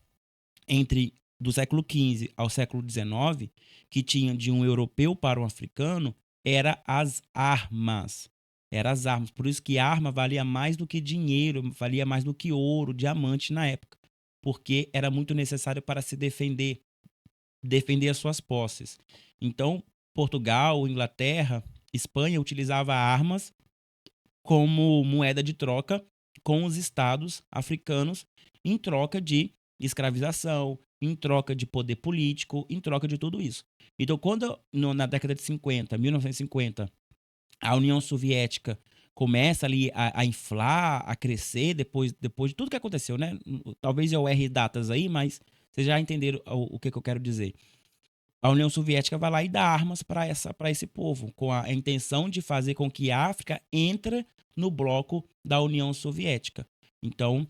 entre do século XV ao século XIX, que tinha de um europeu para um africano, era as armas. Eram as armas. Por isso que arma valia mais do que dinheiro, valia mais do que ouro, diamante na época. Porque era muito necessário para se defender as suas posses. Então, Portugal, Inglaterra, Espanha utilizava armas como moeda de troca com os estados africanos em troca de escravização, em troca de poder político, em troca de tudo isso. Então, quando na década de 50, 1950, a União Soviética começa ali a inflar, a crescer, depois de tudo que aconteceu, né? Talvez eu erre datas aí, mas vocês já entenderam o que eu quero dizer. A União Soviética vai lá e dá armas para esse povo, com a intenção de fazer com que a África entre no bloco da União Soviética. Então,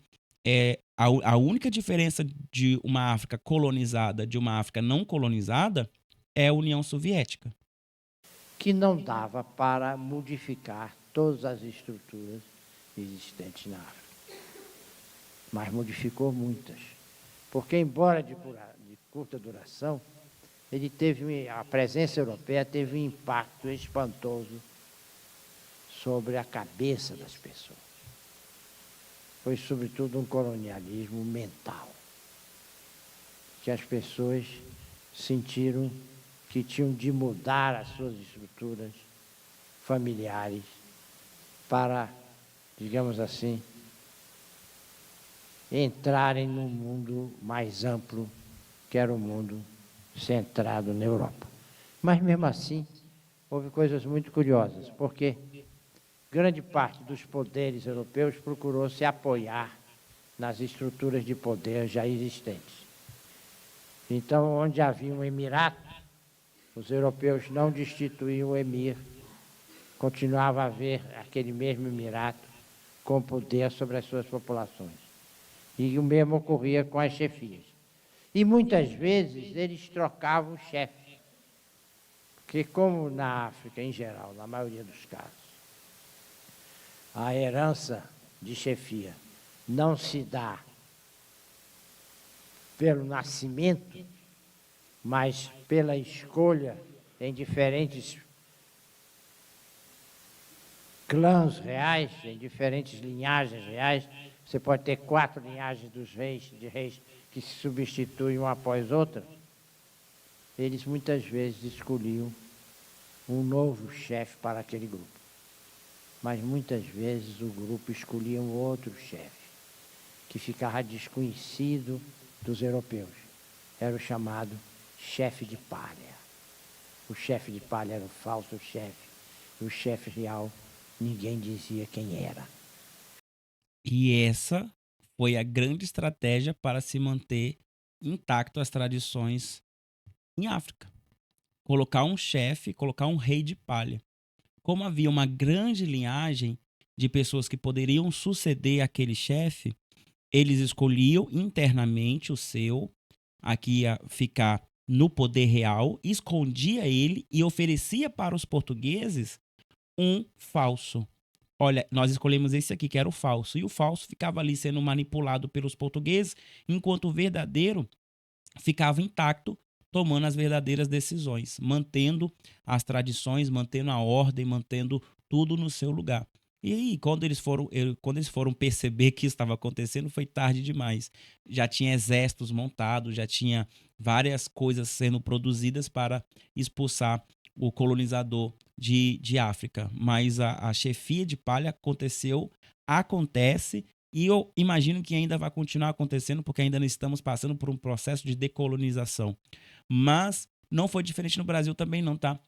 a única diferença de uma África colonizada de uma África não colonizada é a União Soviética. Que não dava para modificar todas as estruturas existentes na África, mas modificou muitas. Porque, embora de curta duração, a presença europeia teve um impacto espantoso sobre a cabeça das pessoas. Foi, sobretudo, um colonialismo mental, que as pessoas sentiram que tinham de mudar as suas estruturas familiares para, digamos assim, entrarem num mundo mais amplo, que era o mundo centrado na Europa. Mas, mesmo assim, houve coisas muito curiosas, porque grande parte dos poderes europeus procurou se apoiar nas estruturas de poder já existentes. Então, onde havia um emirato, os europeus não destituíam o emir, continuava a haver aquele mesmo emirato com poder sobre as suas populações. E o mesmo ocorria com as chefias. E muitas vezes eles trocavam o chefe, porque como na África em geral, na maioria dos casos, a herança de chefia não se dá pelo nascimento, mas pela escolha em diferentes clãs reais, em diferentes linhagens reais. Você pode ter 4 linhagens de reis que se substituem uma após outra. Eles muitas vezes escolhiam um novo chefe para aquele grupo. Mas muitas vezes o grupo escolhia um outro chefe, que ficava desconhecido dos europeus. Era o chamado chefe de palha. O chefe de palha era o falso chefe. E o chefe real, ninguém dizia quem era. E essa foi a grande estratégia para se manter intacto as tradições em África. Colocar um chefe, colocar um rei de palha. Como havia uma grande linhagem de pessoas que poderiam suceder aquele chefe, eles escolhiam internamente o seu, a que ia ficar no poder real, escondia ele e oferecia para os portugueses um falso. Olha, nós escolhemos esse aqui, que era o falso. E o falso ficava ali sendo manipulado pelos portugueses, enquanto o verdadeiro ficava intacto, tomando as verdadeiras decisões, mantendo as tradições, mantendo a ordem, mantendo tudo no seu lugar. E aí, quando eles foram perceber que isso estava acontecendo, foi tarde demais. Já tinha exércitos montados, já tinha várias coisas sendo produzidas para expulsar o colonizador de África. Mas a chefia de palha acontece, e eu imagino que ainda vai continuar acontecendo, porque ainda não estamos passando por um processo de decolonização. Mas não foi diferente no Brasil também não, tá?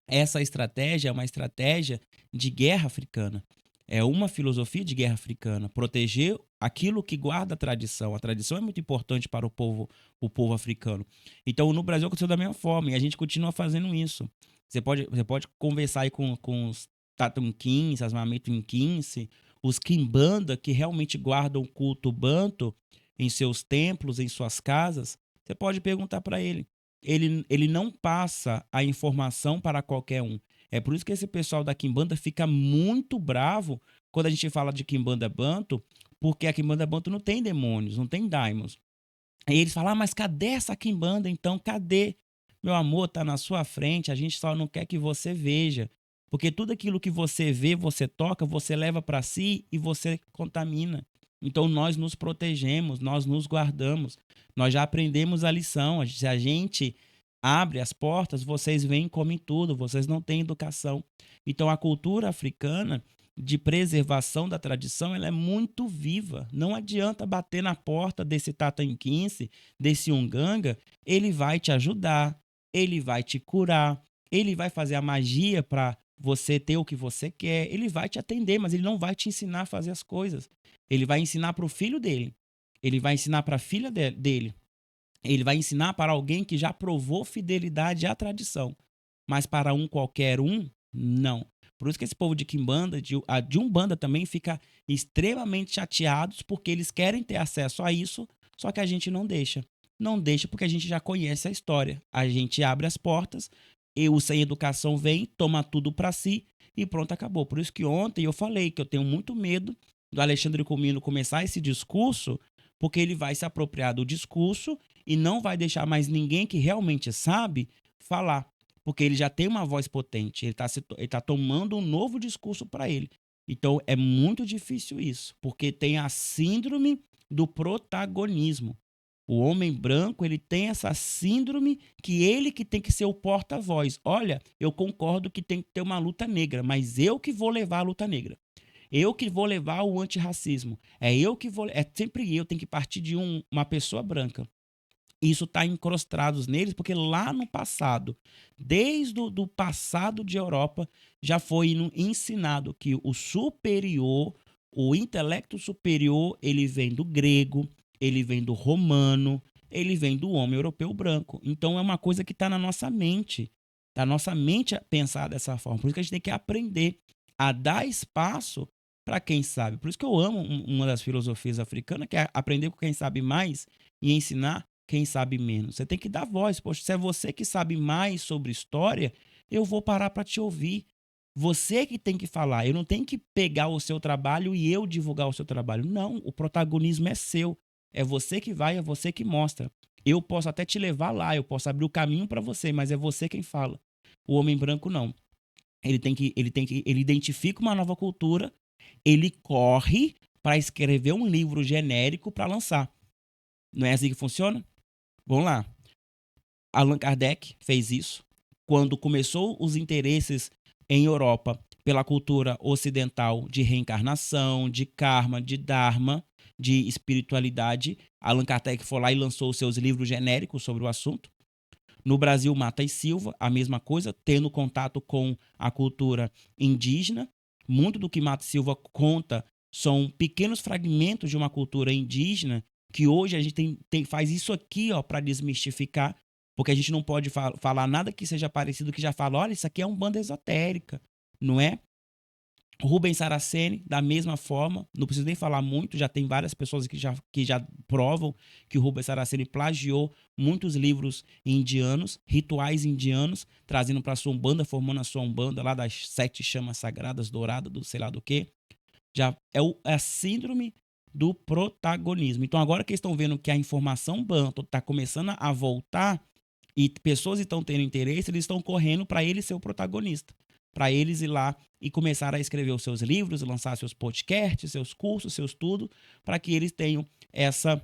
Essa estratégia é uma estratégia de guerra africana. É uma filosofia de guerra africana. Proteger aquilo que guarda a tradição. A tradição é muito importante para o povo africano. Então, no Brasil aconteceu da mesma forma, e a gente continua fazendo isso. Você pode conversar aí com os Tatumquins, as Mametuinquins, os Quimbanda, que realmente guardam o culto banto em seus templos, em suas casas. Você pode perguntar para ele. Ele não passa a informação para qualquer um. É por isso que esse pessoal da Quimbanda fica muito bravo quando a gente fala de Quimbanda Banto, porque a Quimbanda Banto não tem demônios, não tem daimons. Aí eles falam, mas cadê essa Quimbanda então? Cadê? Meu amor, tá na sua frente, a gente só não quer que você veja. Porque tudo aquilo que você vê, você toca, você leva para si e você contamina. Então nós nos protegemos, nós nos guardamos. Nós já aprendemos a lição. Se a gente abre as portas, vocês vêm e comem tudo, vocês não têm educação. Então a cultura africana de preservação da tradição, ela é muito viva. Não adianta bater na porta desse Tatanquinse, desse Unganga, ele vai te ajudar, ele vai te curar, ele vai fazer a magia para você ter o que você quer, ele vai te atender, mas ele não vai te ensinar a fazer as coisas. Ele vai ensinar para o filho dele, ele vai ensinar para a filha dele, ele vai ensinar para alguém que já provou fidelidade à tradição, mas para um qualquer um, não. Por isso que esse povo de Quimbanda, de Umbanda também, fica extremamente chateados porque eles querem ter acesso a isso, só que a gente não deixa. Não deixa, porque a gente já conhece a história. A gente abre as portas, e o sem educação vem, toma tudo para si e pronto, acabou. Por isso que ontem eu falei que eu tenho muito medo do Alexandre Comino começar esse discurso, porque ele vai se apropriar do discurso e não vai deixar mais ninguém que realmente sabe falar. Porque ele já tem uma voz potente, ele tá tomando um novo discurso para ele. Então é muito difícil isso, porque tem a síndrome do protagonismo. O homem branco, ele tem essa síndrome que ele que tem que ser o porta-voz. Olha, eu concordo que tem que ter uma luta negra, mas eu que vou levar a luta negra. Eu que vou levar o antirracismo. É sempre eu, tem que partir de uma pessoa branca. Isso está incrustado neles, porque lá no passado, desde o do passado de Europa, já foi ensinado que o superior, o intelecto superior, ele vem do grego, ele vem do romano, ele vem do homem europeu branco. Então é uma coisa que está na nossa mente. Tá na nossa mente a pensar dessa forma. Por isso que a gente tem que aprender a dar espaço para quem sabe. Por isso que eu amo uma das filosofias africanas, que é aprender com quem sabe mais e ensinar quem sabe menos. Você tem que dar voz. Poxa, se é você que sabe mais sobre história, eu vou parar para te ouvir. Você que tem que falar. Eu não tenho que pegar o seu trabalho e eu divulgar o seu trabalho. Não, o protagonismo é seu. É você que vai, é você que mostra. Eu posso até te levar lá, eu posso abrir o caminho para você, mas é você quem fala. O homem branco não. Ele identifica uma nova cultura, ele corre para escrever um livro genérico para lançar. Não é assim que funciona? Vamos lá. Allan Kardec fez isso. Quando começou os interesses em Europa pela cultura ocidental de reencarnação, de karma, de dharma, de espiritualidade, Allan Kardec foi lá e lançou os seus livros genéricos sobre o assunto. No Brasil, Mata e Silva, a mesma coisa, tendo contato com a cultura indígena. Muito do que Mata e Silva conta são pequenos fragmentos de uma cultura indígena que hoje a gente faz isso aqui para desmistificar, porque a gente não pode falar nada que seja parecido, que já fala, olha, isso aqui é banda esotérica, não é? Rubens Saraceni, da mesma forma, não preciso nem falar muito, já tem várias pessoas que já provam que o Rubens Saraceni plagiou muitos livros indianos, rituais indianos, trazendo para a sua Umbanda, formando a sua Umbanda lá das 7 chamas sagradas douradas, do sei lá do que. Já é a síndrome do protagonismo. Então agora que estão vendo que a informação banto está começando a voltar e pessoas estão tendo interesse, eles estão correndo para ele ser o protagonista. Para eles ir lá e começar a escrever os seus livros, lançar seus podcasts, seus cursos, seus tudo, para que eles tenham essa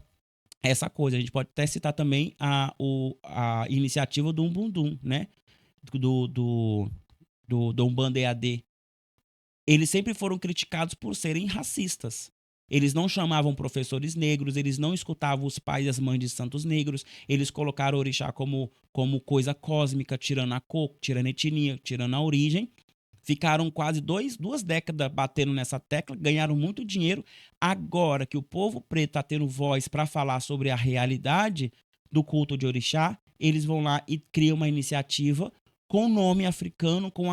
coisa. A gente pode até citar também a iniciativa do Umbundum, né? Do Umbanda EAD. Eles sempre foram criticados por serem racistas. Eles não chamavam professores negros, eles não escutavam os pais e as mães de santos negros, eles colocaram o orixá como coisa cósmica, tirando a cor, tirando a etnia, tirando a origem. Ficaram quase 2 décadas batendo nessa tecla, ganharam muito dinheiro. Agora que o povo preto está tendo voz para falar sobre a realidade do culto de orixá, eles vão lá e criam uma iniciativa com o nome africano, com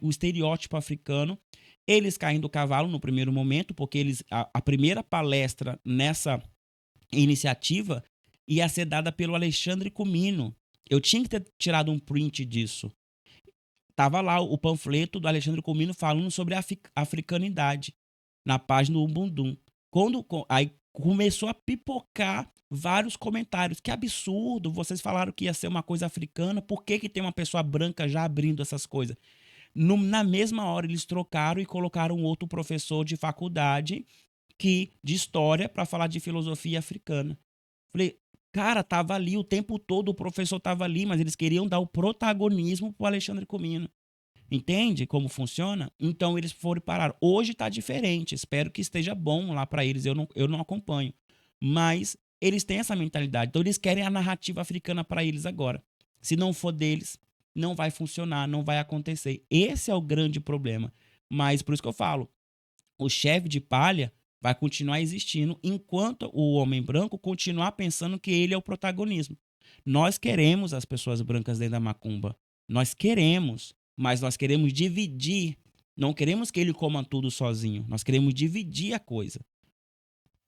o estereótipo africano. Eles caem do cavalo no primeiro momento, porque a primeira palestra nessa iniciativa ia ser dada pelo Alexandre Comino. Eu tinha que ter tirado um print disso. Tava lá o panfleto do Alexandre Comino falando sobre a africanidade na página do Umbundum. Aí começou a pipocar vários comentários. Que absurdo, vocês falaram que ia ser uma coisa africana, por que tem uma pessoa branca já abrindo essas coisas? Na mesma hora eles trocaram e colocaram outro professor de faculdade de história para falar de filosofia africana. Falei, cara, tava ali o tempo todo, o professor tava ali, mas eles queriam dar o protagonismo pro Alexandre Comino. Entende como funciona? Então eles foram parar. Hoje tá diferente, espero que esteja bom lá para eles, eu não acompanho. Mas eles têm essa mentalidade, então eles querem a narrativa africana para eles agora. Se não for deles, não vai funcionar, não vai acontecer. Esse é o grande problema. Mas por isso que eu falo, o chefe de palha vai continuar existindo enquanto o homem branco continuar pensando que ele é o protagonismo. Nós queremos as pessoas brancas dentro da macumba. Nós queremos, mas nós queremos dividir. Não queremos que ele coma tudo sozinho. Nós queremos dividir a coisa.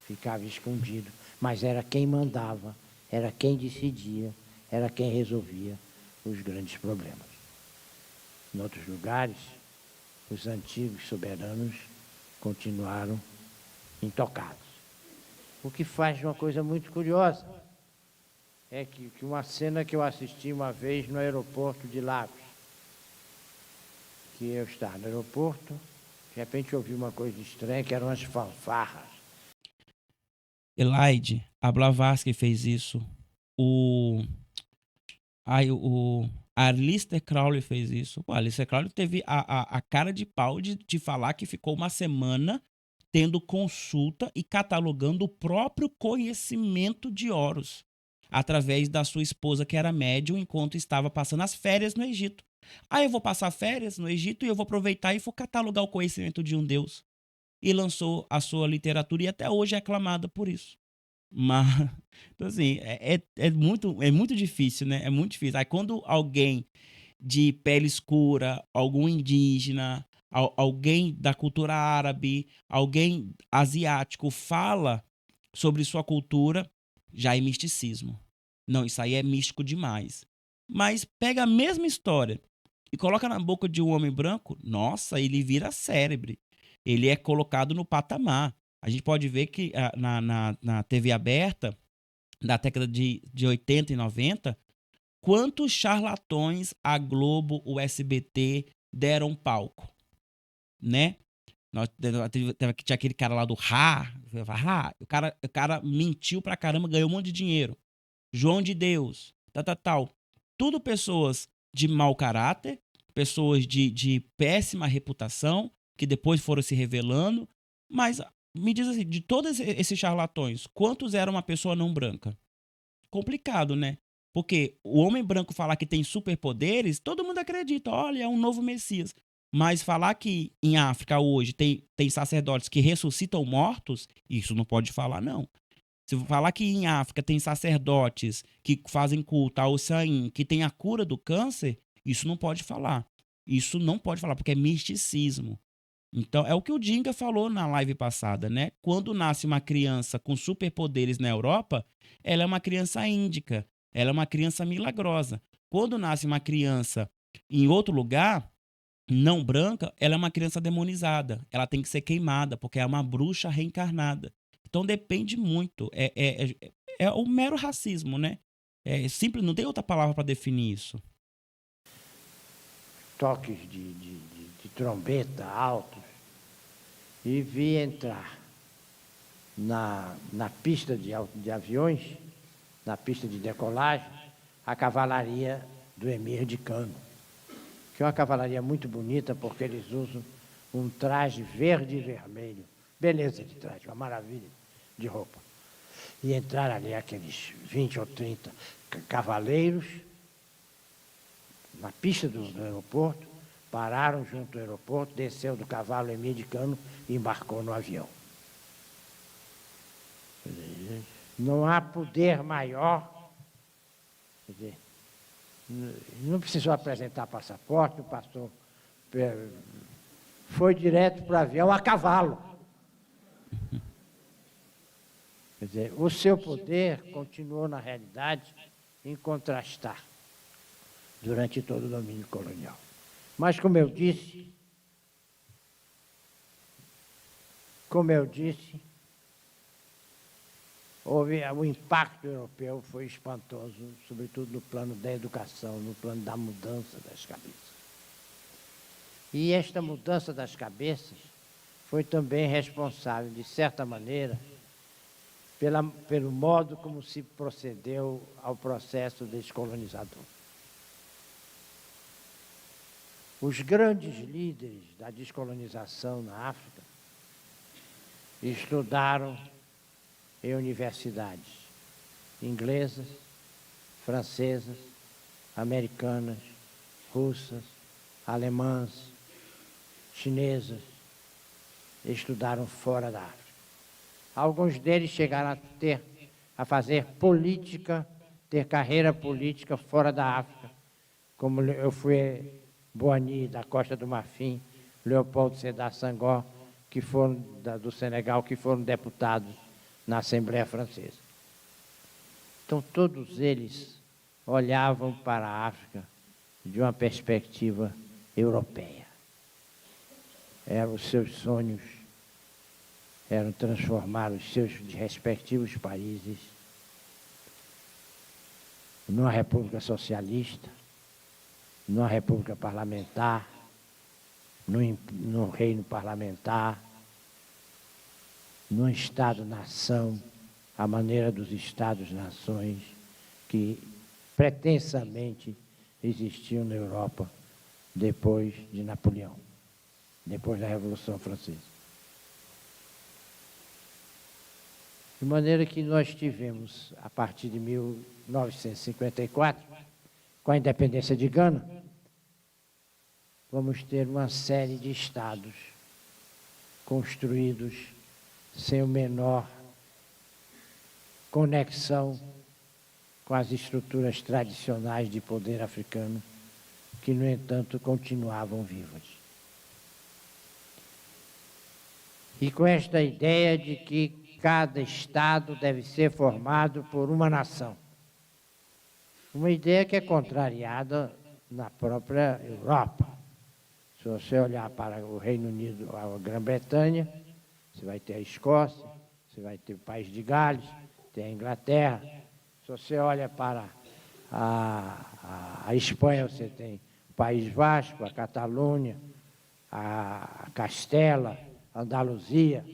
Ficava escondido, mas era quem mandava. era quem decidia, era quem resolvia os grandes problemas. Em outros lugares, os antigos soberanos continuaram intocados. O que faz uma coisa muito curiosa é que uma cena que eu assisti uma vez no aeroporto de Lagos, que eu estava no aeroporto, de repente eu ouvi uma coisa estranha, que eram as fanfarras. Elaide, a Blavatsky fez isso. A Aleister Crowley fez isso. Pô, a Aleister Crowley teve a cara de pau de falar que ficou uma semana tendo consulta e catalogando o próprio conhecimento de Horus, através da sua esposa, que era médium, enquanto estava passando as férias no Egito. Eu vou passar férias no Egito e eu vou aproveitar e vou catalogar o conhecimento de um deus. E lançou a sua literatura e até hoje é aclamada por isso. Mas, então assim, é muito difícil, né? É muito difícil. Aí quando alguém de pele escura, algum indígena, alguém da cultura árabe, alguém asiático fala sobre sua cultura, já é misticismo. Não, isso aí é místico demais. Mas pega a mesma história e coloca na boca de um homem branco, nossa, ele vira cérebre. Ele é colocado no patamar. A gente pode ver que na TV aberta, da década de 80 e 90, quantos charlatões a Globo, o SBT deram palco, né? Tinha aquele cara lá do o cara mentiu pra caramba, ganhou um monte de dinheiro. João de Deus, tal. Tudo pessoas de mau caráter, pessoas de péssima reputação, que depois foram se revelando. Mas me diz assim, de todos esses charlatões, quantos eram uma pessoa não branca? Complicado, né? Porque o homem branco falar que tem superpoderes, todo mundo acredita, olha, é um novo Messias. Mas falar que em África hoje tem sacerdotes que ressuscitam mortos, isso não pode falar, não. Se falar que em África tem sacerdotes que fazem culto ao Ossain, que tem a cura do câncer, isso não pode falar. Isso não pode falar, porque é misticismo. Então, é o que o Dinga falou na live passada, né? Quando nasce uma criança com superpoderes na Europa, ela é uma criança índica, ela é uma criança milagrosa. Quando nasce uma criança em outro lugar, não branca, ela é uma criança demonizada. Ela tem que ser queimada, porque é uma bruxa reencarnada. Então, depende muito. É o mero racismo, né? É simples, não tem outra palavra para definir isso. Toques de trombeta altos, e vi entrar na pista de aviões, na pista de decolagem, a cavalaria do Emir de Cano, que é uma cavalaria muito bonita, porque eles usam um traje verde e vermelho. Beleza de traje, uma maravilha de roupa. E entraram ali aqueles 20 ou 30 cavaleiros na pista do aeroporto, pararam junto ao aeroporto, desceu do cavalo Emir de Cano e embarcou no avião. Não há poder maior. Quer dizer, não precisou apresentar passaporte, o pastor foi direto para o avião a cavalo. Quer dizer, o seu poder continuou, na realidade, em contrastar durante todo o domínio colonial. Mas, como eu disse, o impacto europeu foi espantoso, sobretudo no plano da educação, no plano da mudança das cabeças. E esta mudança das cabeças foi também responsável, de certa maneira, pelo modo como se procedeu ao processo descolonizador. Os grandes líderes da descolonização na África estudaram em universidades inglesas, francesas, americanas, russas, alemãs, chinesas, estudaram fora da África. Alguns deles chegaram a fazer política, ter carreira política fora da África, como eu fui Boigny, da Costa do Marfim, Leopoldo Sédar Senghor, que foram do Senegal, que foram deputados na Assembleia Francesa. Então, todos eles olhavam para a África de uma perspectiva europeia. Os seus sonhos eram transformar os seus respectivos países numa república socialista, numa república parlamentar, num reino parlamentar, num Estado-nação, à maneira dos Estados-nações que pretensamente existiam na Europa depois de Napoleão, depois da Revolução Francesa. De maneira que nós tivemos, a partir de 1954, com a independência de Gana, vamos ter uma série de estados construídos sem o menor conexão com as estruturas tradicionais de poder africano, que, no entanto, continuavam vivas. E com esta ideia de que cada estado deve ser formado por uma nação. Uma ideia que é contrariada na própria Europa. Se você olhar para o Reino Unido, a Grã-Bretanha, você vai ter a Escócia, você vai ter o País de Gales, tem a Inglaterra. Se você olha para a Espanha, você tem o País Vasco, a Catalunha, a Castela, a Andaluzia,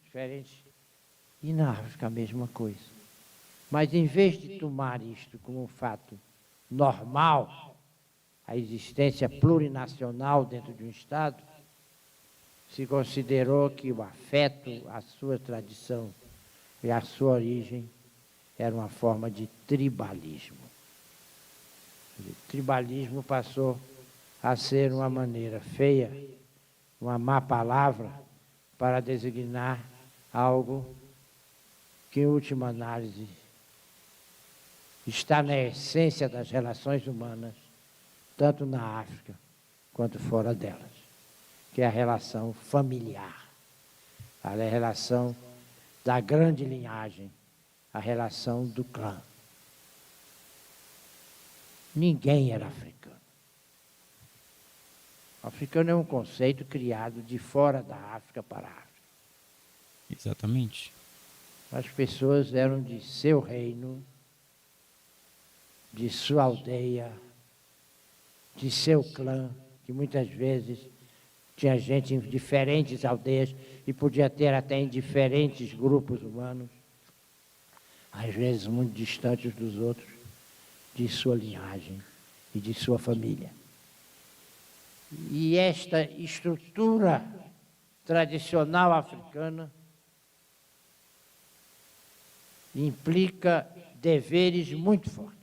diferentes. E na África a mesma coisa. Mas em vez de tomar isto como um fato normal, a existência plurinacional dentro de um Estado, se considerou que o afeto à sua tradição e à sua origem era uma forma de tribalismo. O tribalismo passou a ser uma maneira feia, uma má palavra para designar algo que, em última análise, está na essência das relações humanas, tanto na África quanto fora delas, que é a relação familiar, a relação da grande linhagem, a relação do clã. Ninguém era africano. O africano é um conceito criado de fora da África para a África. Exatamente. As pessoas eram de seu reino, de sua aldeia, de seu clã, que muitas vezes tinha gente em diferentes aldeias e podia ter até em diferentes grupos humanos, às vezes muito distantes dos outros, de sua linhagem e de sua família. E esta estrutura tradicional africana implica deveres muito fortes.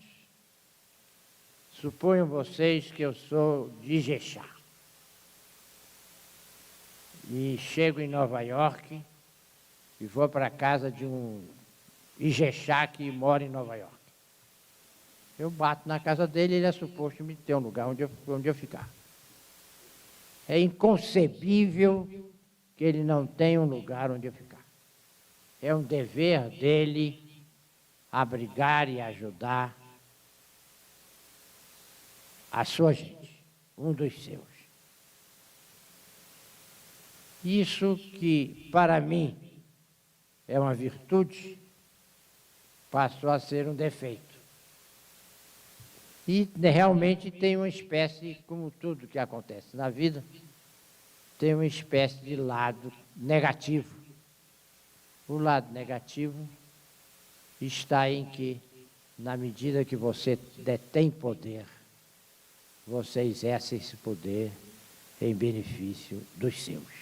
Suponham vocês que eu sou de Ijexá e chego em Nova York e vou para a casa de um Ijexá que mora em Nova York. Eu bato na casa dele, ele é suposto me ter um lugar onde eu ficar. É inconcebível que ele não tenha um lugar onde eu ficar. É um dever dele abrigar e ajudar a sua gente, um dos seus. Isso que, para mim, é uma virtude, passou a ser um defeito. E realmente tem uma espécie, como tudo que acontece na vida, tem uma espécie de lado negativo. O lado negativo está em que, na medida que você detém poder, você exerce esse poder em benefício dos seus.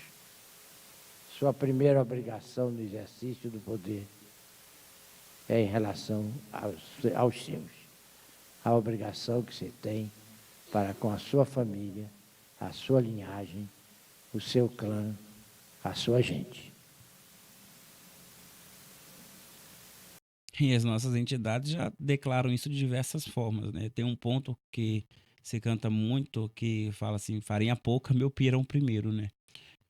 Sua primeira obrigação no exercício do poder é em relação aos seus. A obrigação que você tem para com a sua família, a sua linhagem, o seu clã, a sua gente. E as nossas entidades já declaram isso de diversas formas, né? Tem um ponto que se canta muito que fala assim, farinha pouca, meu pirão primeiro, né?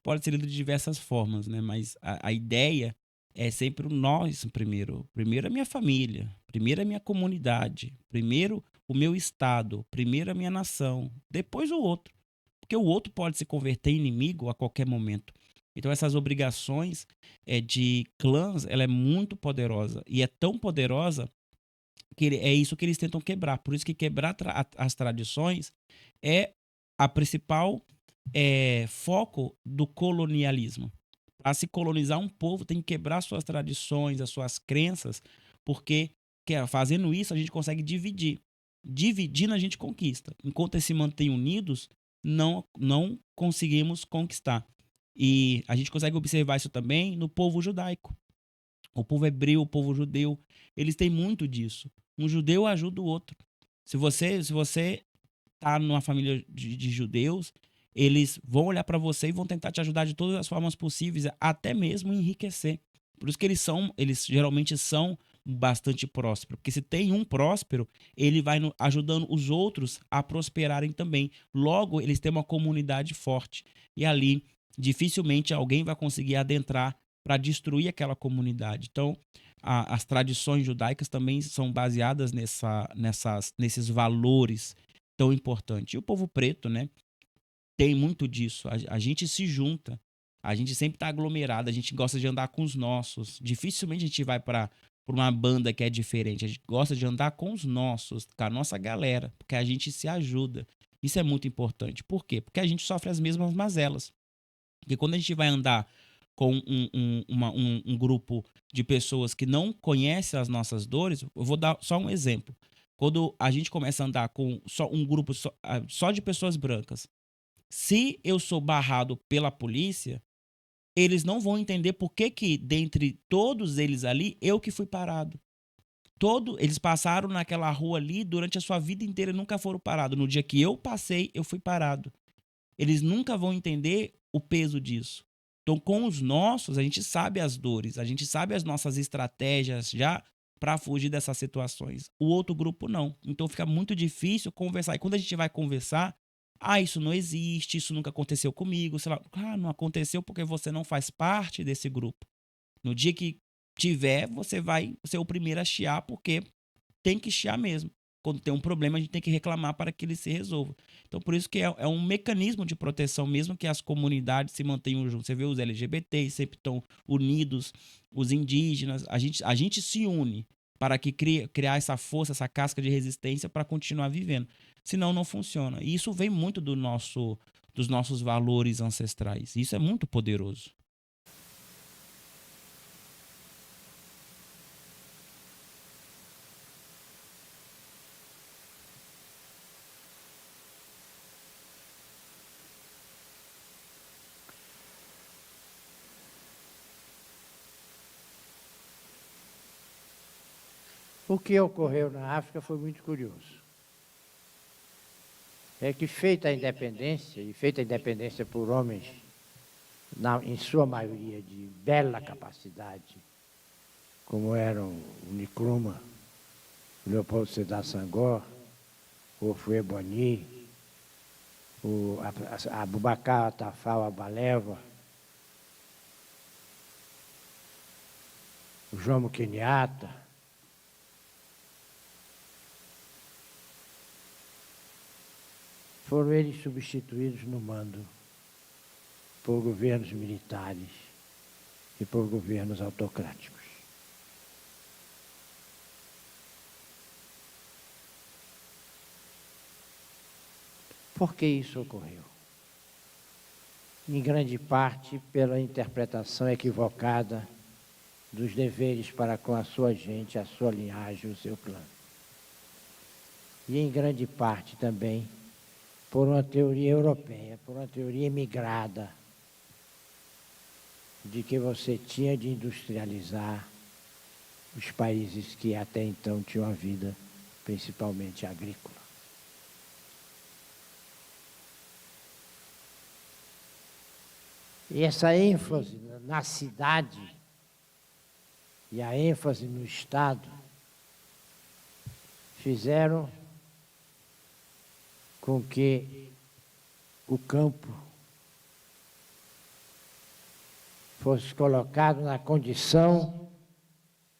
Pode ser lido de diversas formas, né? Mas a ideia é sempre o nós primeiro. Primeiro a minha família, primeiro a minha comunidade, primeiro o meu estado, primeiro a minha nação, depois o outro. Porque o outro pode se converter em inimigo a qualquer momento. Então essas obrigações de clãs, ela é muito poderosa. E é tão poderosa que é isso que eles tentam quebrar. Por isso que quebrar as tradições é a principal foco do colonialismo. Para se colonizar um povo, tem que quebrar suas tradições, as suas crenças, porque fazendo isso a gente consegue dividir. Dividindo a gente conquista. Enquanto eles se mantêm unidos, não conseguimos conquistar. E a gente consegue observar isso também no povo judaico. O povo hebreu, o povo judeu, eles têm muito disso. Um judeu ajuda o outro. Se você tá numa família de judeus, eles vão olhar para você e vão tentar te ajudar de todas as formas possíveis, até mesmo enriquecer. Por isso que eles geralmente são bastante prósperos, porque se tem um próspero, ele vai ajudando os outros a prosperarem também. Logo, eles têm uma comunidade forte e ali dificilmente alguém vai conseguir adentrar para destruir aquela comunidade. Então, as tradições judaicas também são baseadas nesses valores tão importantes. E o povo preto, né, tem muito disso. A gente se junta, a gente sempre está aglomerado, a gente gosta de andar com os nossos. Dificilmente a gente vai para uma banda que é diferente. A gente gosta de andar com os nossos, com a nossa galera, porque a gente se ajuda. Isso é muito importante. Por quê? Porque a gente sofre as mesmas mazelas. Porque quando a gente vai andar com um grupo de pessoas que não conhecem as nossas dores, eu vou dar só um exemplo. Quando a gente começa a andar com só um grupo só de pessoas brancas, se eu sou barrado pela polícia, eles não vão entender por que dentre todos eles ali, eu que fui parado. Eles passaram naquela rua ali durante a sua vida inteira e nunca foram parados. No dia que eu passei, eu fui parado. Eles nunca vão entender o peso disso. Então, com os nossos, a gente sabe as dores, a gente sabe as nossas estratégias já para fugir dessas situações. O outro grupo não. Então, fica muito difícil conversar. E quando a gente vai conversar, isso não existe, isso nunca aconteceu comigo. Sei lá, não aconteceu porque você não faz parte desse grupo. No dia que tiver, você vai ser o primeiro a chiar, porque tem que chiar mesmo. Quando tem um problema, a gente tem que reclamar para que ele se resolva. Então, por isso que é um mecanismo de proteção, mesmo que as comunidades se mantenham juntas. Você vê os LGBTs sempre estão unidos, os indígenas. A gente se une para que criar essa força, essa casca de resistência para continuar vivendo. Senão, não funciona. E isso vem muito dos nossos valores ancestrais. Isso é muito poderoso. O que ocorreu na África foi muito curioso. É que feita a independência, e feita a independência por homens, em sua maioria de bela capacidade, como eram o Nkrumah, o Leopoldo Sédar Senghor, o Houphouët-Boigny, o Abubakar Tafawa Balewa, o Jomo Kenyatta. Foram eles substituídos no mando por governos militares e por governos autocráticos. Por que isso ocorreu? Em grande parte pela interpretação equivocada dos deveres para com a sua gente, a sua linhagem, o seu clã. E em grande parte também por uma teoria europeia, por uma teoria imigrada, de que você tinha de industrializar os países que até então tinham a vida principalmente agrícola. E essa ênfase na cidade e a ênfase no Estado fizeram com que o campo fosse colocado na condição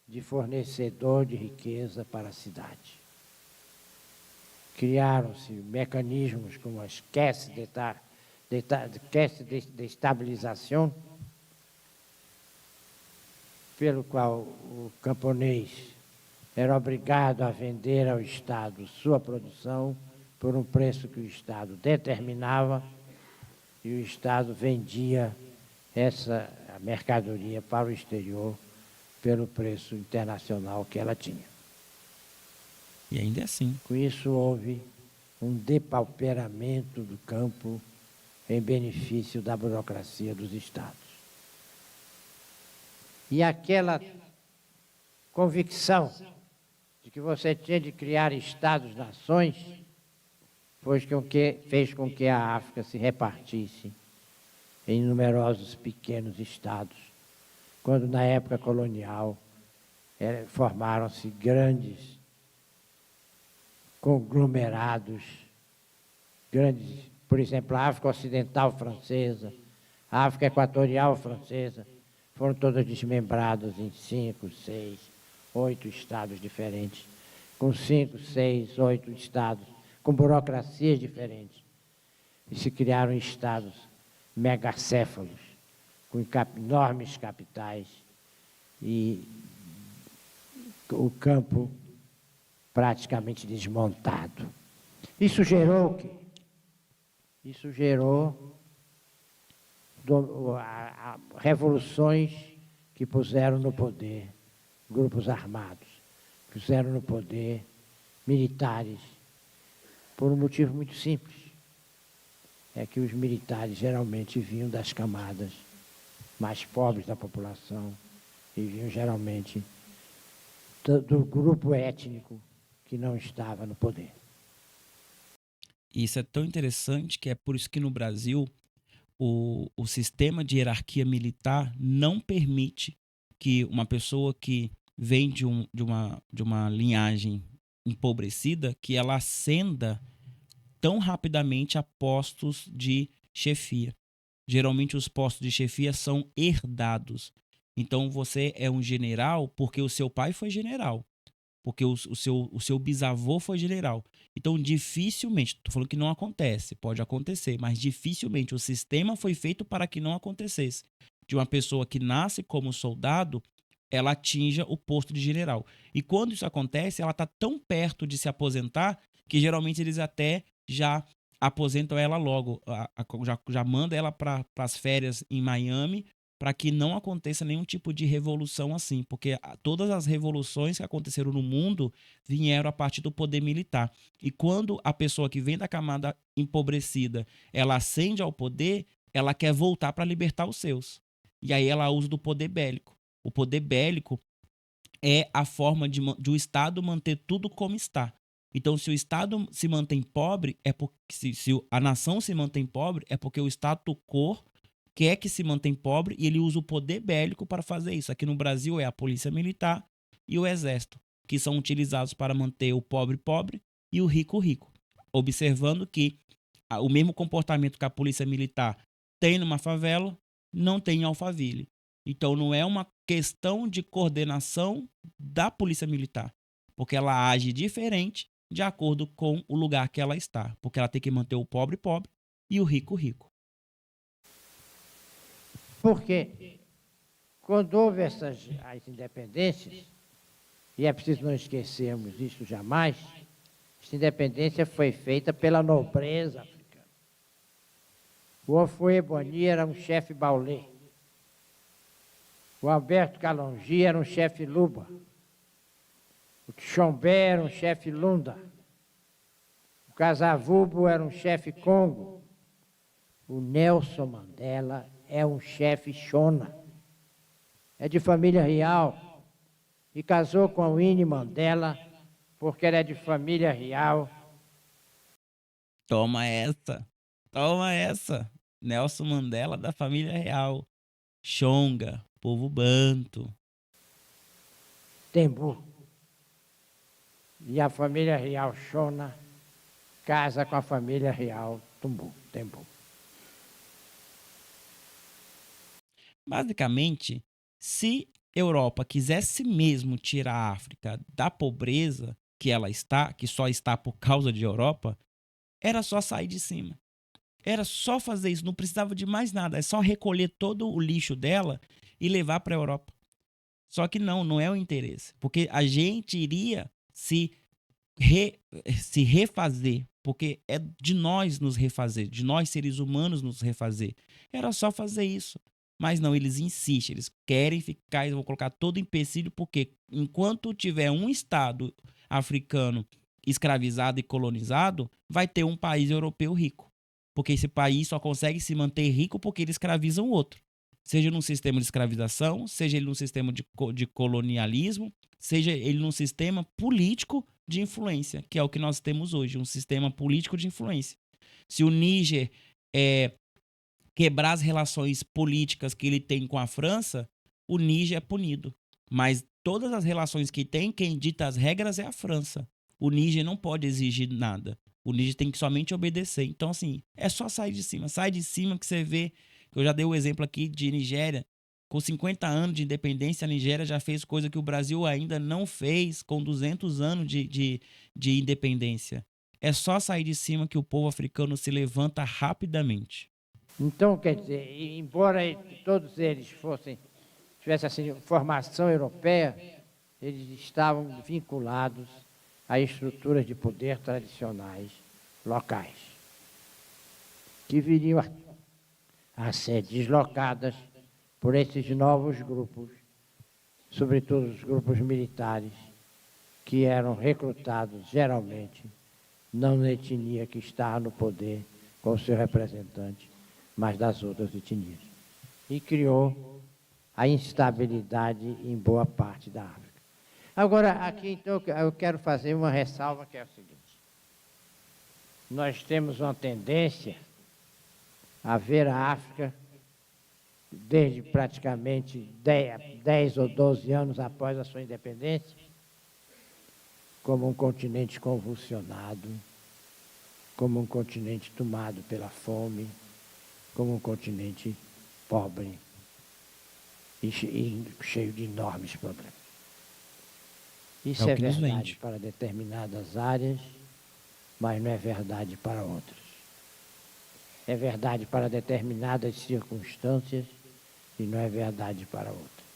de fornecedor de riqueza para a cidade. Criaram-se mecanismos como as caisses de estabilização, pelo qual o camponês era obrigado a vender ao Estado sua produção por um preço que o Estado determinava, e o Estado vendia essa mercadoria para o exterior pelo preço internacional que ela tinha. E ainda é assim. Com isso, houve um depauperamento do campo em benefício da burocracia dos Estados. E aquela convicção de que você tinha de criar Estados-nações fez com que a África se repartisse em numerosos pequenos estados, quando, na época colonial, formaram-se grandes conglomerados, por exemplo, a África Ocidental Francesa, a África Equatorial Francesa, foram todas desmembradas em 5, 6, 8 estados diferentes, com 5, 6, 8 estados, com burocracias diferentes. E se criaram estados megacéfalos, com enormes capitais, e o campo praticamente desmontado. Isso gerou o quê? Isso gerou revoluções que puseram no poder grupos armados, puseram no poder militares, por um motivo muito simples. É que os militares geralmente vinham das camadas mais pobres da população e vinham geralmente do grupo étnico que não estava no poder. E isso é tão interessante que é por isso que no Brasil o sistema de hierarquia militar não permite que uma pessoa que vem de uma linhagem empobrecida, que ela ascenda tão rapidamente a postos de chefia. Geralmente os postos de chefia são herdados. Então você é um general porque o seu pai foi general, porque o seu bisavô foi general. Então dificilmente, estou falando que não acontece, pode acontecer, mas dificilmente o sistema foi feito para que não acontecesse. De uma pessoa que nasce como soldado, ela atinja o posto de general. E quando isso acontece, ela está tão perto de se aposentar que geralmente eles até já aposentam ela logo, já manda ela para as férias em Miami, para que não aconteça nenhum tipo de revolução assim, porque todas as revoluções que aconteceram no mundo vieram a partir do poder militar. E quando a pessoa que vem da camada empobrecida, ela ascende ao poder, ela quer voltar para libertar os seus. E aí ela usa do poder bélico. O poder bélico é a forma de o Estado manter tudo como está. Então, se o Estado se mantém pobre, é porque se a nação se mantém pobre, é porque o status quo quer que se mantém pobre e ele usa o poder bélico para fazer isso. Aqui no Brasil é a polícia militar e o exército, que são utilizados para manter o pobre pobre e o rico rico. Observando que o mesmo comportamento que a polícia militar tem numa favela, não tem em Alphaville. Então não é uma questão de coordenação da polícia militar, porque ela age diferente de acordo com o lugar que ela está, porque ela tem que manter o pobre pobre e o rico rico. Porque quando houve as independências, e é preciso não esquecermos isso jamais, essa independência foi feita pela nobreza africana. O Houphouët-Boigny era um chefe baulé. O Alberto Kalonji era um chefe luba. O Tchombé era um chefe lunda. O Kasavubu era um chefe congo. O Nelson Mandela é um chefe Shona. É de família real. E casou com a Winnie Mandela porque ela é de família real. Toma essa. Toma essa. Nelson Mandela da família real. Xonga, povo banto. Tembu. E a família real Shona casa com a família real Tembu. Basicamente, se Europa quisesse mesmo tirar a África da pobreza que ela está, que só está por causa de Europa, era só sair de cima. Era só fazer isso, não precisava de mais nada. É só recolher todo o lixo dela e levar para a Europa. Só que não é o interesse. Porque a gente iria re- se refazer. Porque é de nós nos refazer, de nós seres humanos nos refazer. Era só fazer isso. Mas não, eles insistem, eles querem ficar, eles vão colocar todo empecilho, porque enquanto tiver um Estado africano escravizado e colonizado, vai ter um país europeu rico. Porque esse país só consegue se manter rico porque ele escraviza o outro. Seja num sistema de escravização, seja ele num sistema de colonialismo, seja ele num sistema político de influência, que é o que nós temos hoje, um sistema político de influência. Se o Níger quebrar as relações políticas que ele tem com a França, o Níger é punido. Mas todas as relações que tem, quem dita as regras é a França. O Níger não pode exigir nada. O Níger tem que somente obedecer. Então, assim, é só sair de cima. Sai de cima que você vê. Eu já dei o exemplo aqui de Nigéria. Com 50 anos de independência, a Nigéria já fez coisa que o Brasil ainda não fez com 200 anos de independência. É só sair de cima que o povo africano se levanta rapidamente. Então, quer dizer, embora todos eles tivessem assim, formação europeia, eles estavam vinculados a estruturas de poder tradicionais locais, que viriam a ser deslocadas por esses novos grupos, sobretudo os grupos militares, que eram recrutados geralmente não na etnia que está no poder com seu representante, mas das outras etnias. E criou a instabilidade em boa parte da África. Agora, aqui, então, eu quero fazer uma ressalva, que é o seguinte. Nós temos uma tendência a ver a África, desde praticamente 10 ou 12 anos após a sua independência, como um continente convulsionado, como um continente tomado pela fome, como um continente pobre e cheio de enormes problemas. Isso é verdade para determinadas áreas, mas não é verdade para outras. É verdade para determinadas circunstâncias e não é verdade para outras.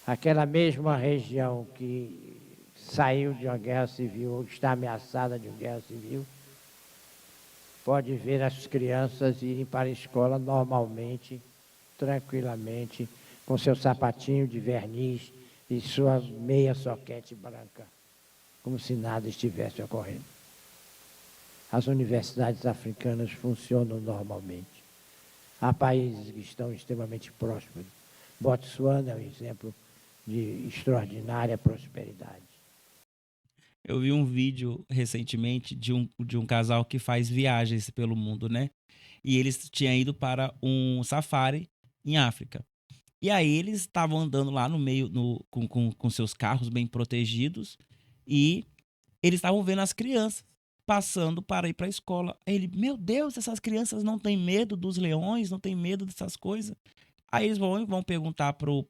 Aquela mesma região que saiu de uma guerra civil ou está ameaçada de uma guerra civil, pode ver as crianças irem para a escola normalmente, tranquilamente, com seu sapatinho de verniz e sua meia soquete branca, como se nada estivesse ocorrendo. As universidades africanas funcionam normalmente. Há países que estão extremamente prósperos. Botsuana é um exemplo de extraordinária prosperidade. Eu vi um vídeo recentemente de um casal que faz viagens pelo mundo, né? E eles tinham ido para um safari em África. E aí eles estavam andando lá no meio, com seus carros bem protegidos, e eles estavam vendo as crianças passando para ir para a escola. Aí ele, meu Deus, essas crianças não têm medo dos leões, não têm medo dessas coisas. Aí eles vão perguntar pro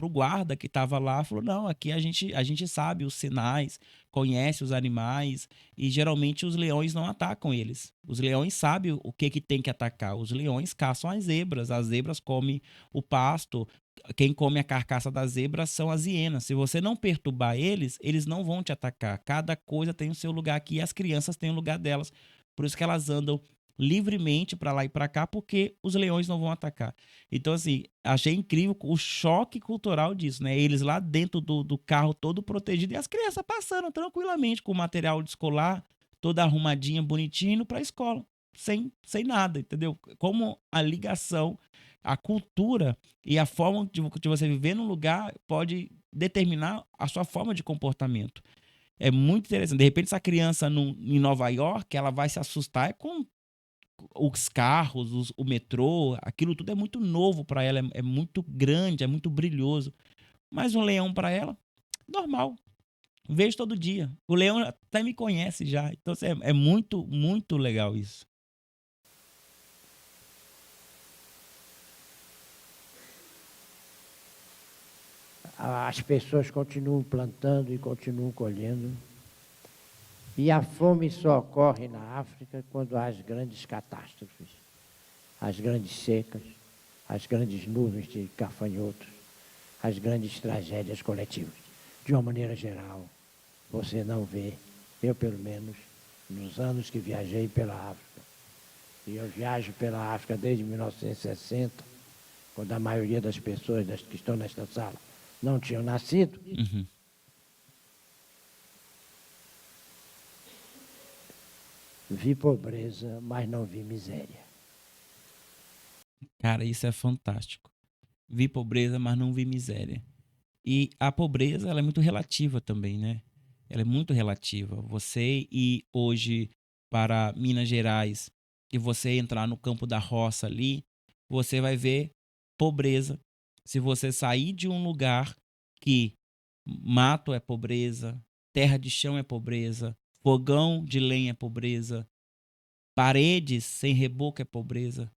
guarda que estava lá, falou, não, aqui a gente sabe os sinais, conhece os animais, e geralmente os leões não atacam eles. Os leões sabem o que tem que atacar. Os leões caçam as zebras comem o pasto, quem come a carcaça das zebras são as hienas. Se você não perturbar eles, eles não vão te atacar. Cada coisa tem o seu lugar aqui e as crianças têm o lugar delas. Por isso que elas andam livremente para lá e para cá, porque os leões não vão atacar. Então, assim, achei incrível o choque cultural disso, né? Eles lá dentro do carro todo protegido e as crianças passando tranquilamente com o material de escolar, toda arrumadinha, bonitinho, para a escola, sem nada, entendeu? Como a ligação, a cultura e a forma de você viver num lugar pode determinar a sua forma de comportamento. É muito interessante. De repente, essa criança em Nova York, ela vai se assustar com os carros, o metrô, aquilo tudo é muito novo para ela, é muito grande, é muito brilhoso. Mas um leão para ela, normal. Vejo todo dia. O leão até me conhece já. Então assim, é muito, muito legal isso. as pessoas continuam plantando e continuam colhendo. E a fome só ocorre na África quando há as grandes catástrofes, as grandes secas, as grandes nuvens de gafanhotos, as grandes tragédias coletivas. De uma maneira geral, você não vê, eu pelo menos, nos anos que viajei pela África, e eu viajo pela África desde 1960, quando a maioria das pessoas que estão nesta sala não tinham nascido. Uhum. Vi pobreza, mas não vi miséria. Cara, isso é fantástico. Vi pobreza, mas não vi miséria. E a pobreza, ela é muito relativa também, né? Ela é muito relativa. Você ir hoje para Minas Gerais e você entrar no campo da roça ali, você vai ver pobreza. Se você sair de um lugar que mato é pobreza, terra de chão é pobreza, fogão de lenha é pobreza, paredes sem reboco é pobreza.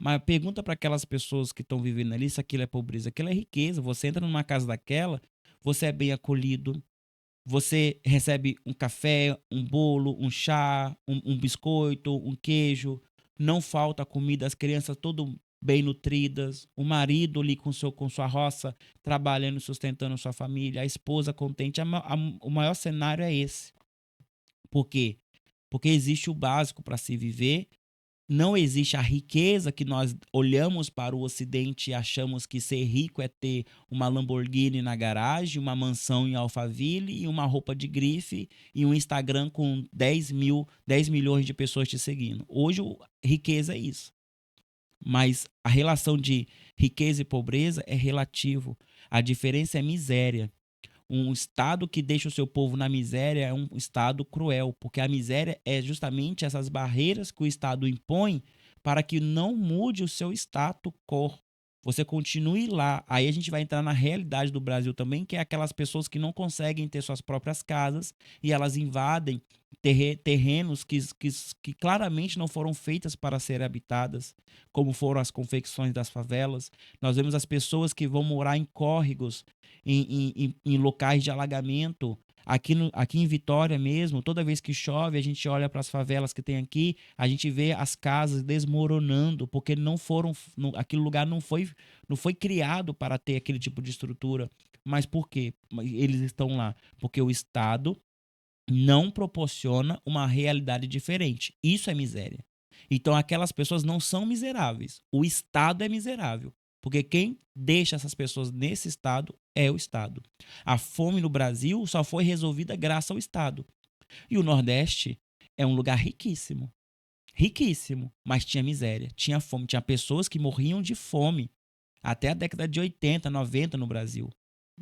Mas pergunta para aquelas pessoas que estão vivendo ali se aquilo é pobreza. Aquilo é riqueza. Você entra numa casa daquela, você é bem acolhido, você recebe um café, um bolo, um chá, um biscoito, um queijo. Não falta comida, as crianças todas bem nutridas, o marido ali com sua roça, trabalhando, sustentando sua família, a esposa contente. O maior cenário é esse. Por quê? Porque existe o básico para se viver. Não existe a riqueza que nós olhamos para o Ocidente e achamos que ser rico é ter uma Lamborghini na garagem, uma mansão em Alphaville e uma roupa de grife e um Instagram com 10 milhões de pessoas te seguindo. Hoje, riqueza é isso. Mas a relação de riqueza e pobreza é relativo. A diferença é miséria. Um estado que deixa o seu povo na miséria é um estado cruel, porque a miséria é justamente essas barreiras que o Estado impõe para que não mude o seu status quo. Você continue lá. Aí a gente vai entrar na realidade do Brasil também, que é aquelas pessoas que não conseguem ter suas próprias casas e elas invadem terrenos que claramente não foram feitas para serem habitadas, como foram as confecções das favelas. Nós vemos as pessoas que vão morar em córregos, em locais de alagamento. Aqui em Vitória mesmo, toda vez que chove, a gente olha para as favelas que tem aqui, a gente vê as casas desmoronando, porque aquele lugar não foi criado para ter aquele tipo de estrutura. Mas por quê? Eles estão lá? Porque o Estado não proporciona uma realidade diferente. Isso é miséria. Então aquelas pessoas não são miseráveis. O Estado é miserável. Porque quem deixa essas pessoas nesse estado é o Estado. A fome no Brasil só foi resolvida graças ao Estado. E o Nordeste é um lugar riquíssimo. Riquíssimo. Mas tinha miséria, tinha fome. Tinha pessoas que morriam de fome. Até a década de 80, 90 no Brasil.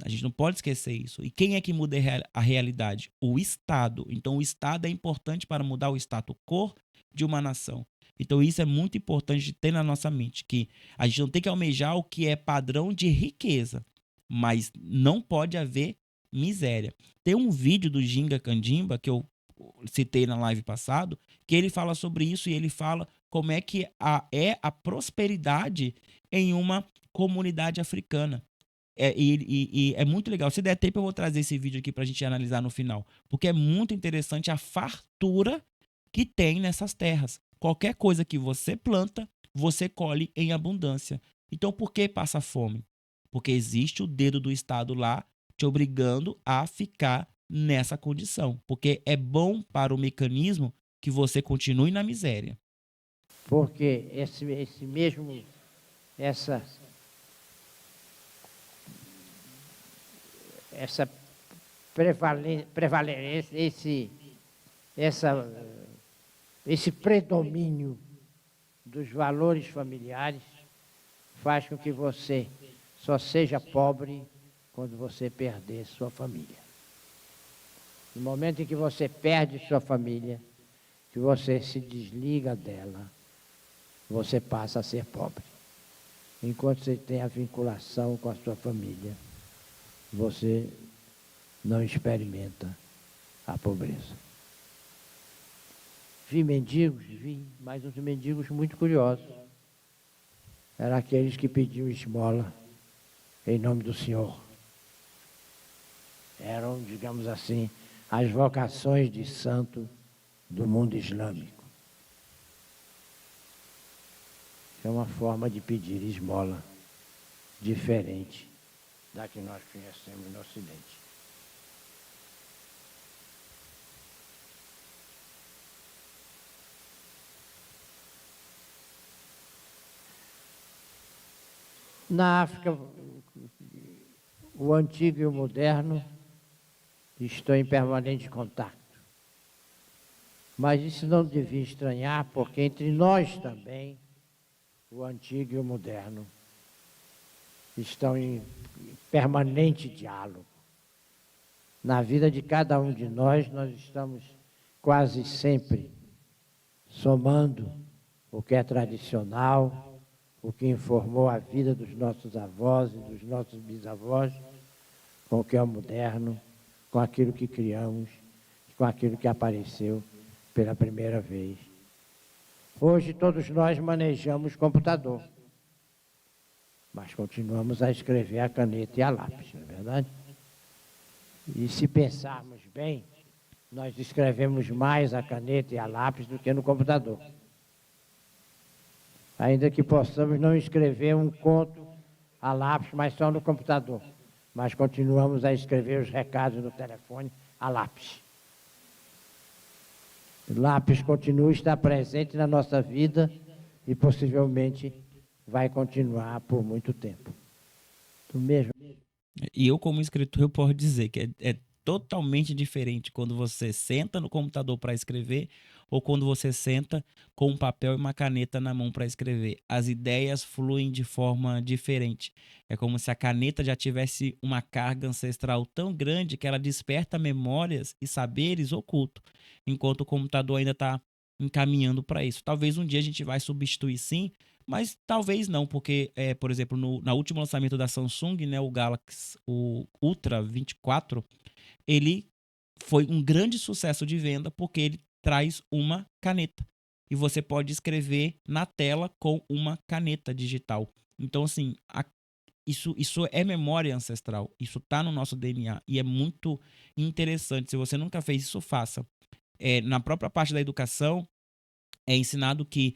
A gente não pode esquecer isso. E quem é que muda a realidade? O Estado. Então, o Estado é importante para mudar o status quo de uma nação. Então, isso é muito importante de ter na nossa mente, que a gente não tem que almejar o que é padrão de riqueza, mas não pode haver miséria. Tem um vídeo do Ginga Candimba, que eu citei na live passado, que ele fala sobre isso e ele fala como é que é a prosperidade em uma comunidade africana. E é muito legal. Se der tempo, eu vou trazer esse vídeo aqui para a gente analisar no final. Porque é muito interessante a fartura que tem nessas terras. Qualquer coisa que você planta, você colhe em abundância. Então, por que passa fome? Porque existe o dedo do Estado lá te obrigando a ficar nessa condição. Porque é bom para o mecanismo que você continue na miséria. Porque essa prevalência, esse predomínio dos valores familiares faz com que você só seja pobre quando você perder sua família. No momento em que você perde sua família, que você se desliga dela, você passa a ser pobre. Enquanto você tem a vinculação com a sua família, você não experimenta a pobreza. Vi mendigos, mas uns mendigos muito curiosos. Eram aqueles que pediam esmola em nome do Senhor. Eram, digamos assim, as vocações de santo do mundo islâmico. É uma forma de pedir esmola diferente da que nós conhecemos no Ocidente. Na África, o antigo e o moderno estão em permanente contato. Mas isso não devia estranhar, porque entre nós também, o antigo e o moderno estão em permanente diálogo. Na vida de cada um de nós estamos quase sempre somando o que é tradicional, o que informou a vida dos nossos avós e dos nossos bisavós, com o que é moderno, com aquilo que criamos, com aquilo que apareceu pela primeira vez. Hoje todos nós manejamos computador, mas continuamos a escrever a caneta e a lápis, não é verdade? E se pensarmos bem, nós escrevemos mais a caneta e a lápis do que no computador. Ainda que possamos não escrever um conto a lápis, mas só no computador. Mas continuamos a escrever os recados no telefone a lápis. O lápis continua a estar presente na nossa vida e possivelmente vai continuar por muito tempo. Tu mesmo? E eu, como escritor, eu posso dizer que é totalmente diferente quando você senta no computador para escrever ou quando você senta com um papel e uma caneta na mão para escrever. As ideias fluem de forma diferente. É como se a caneta já tivesse uma carga ancestral tão grande que ela desperta memórias e saberes ocultos, enquanto o computador ainda está encaminhando para isso. Talvez um dia a gente vai substituir sim, mas talvez não, porque, por exemplo, na último lançamento da Samsung, né, o Galaxy, o Ultra 24, ele foi um grande sucesso de venda porque ele traz uma caneta. E você pode escrever na tela com uma caneta digital. Então, assim, isso é memória ancestral. Isso está no nosso DNA e é muito interessante. Se você nunca fez isso, faça. Na própria parte da educação, é ensinado que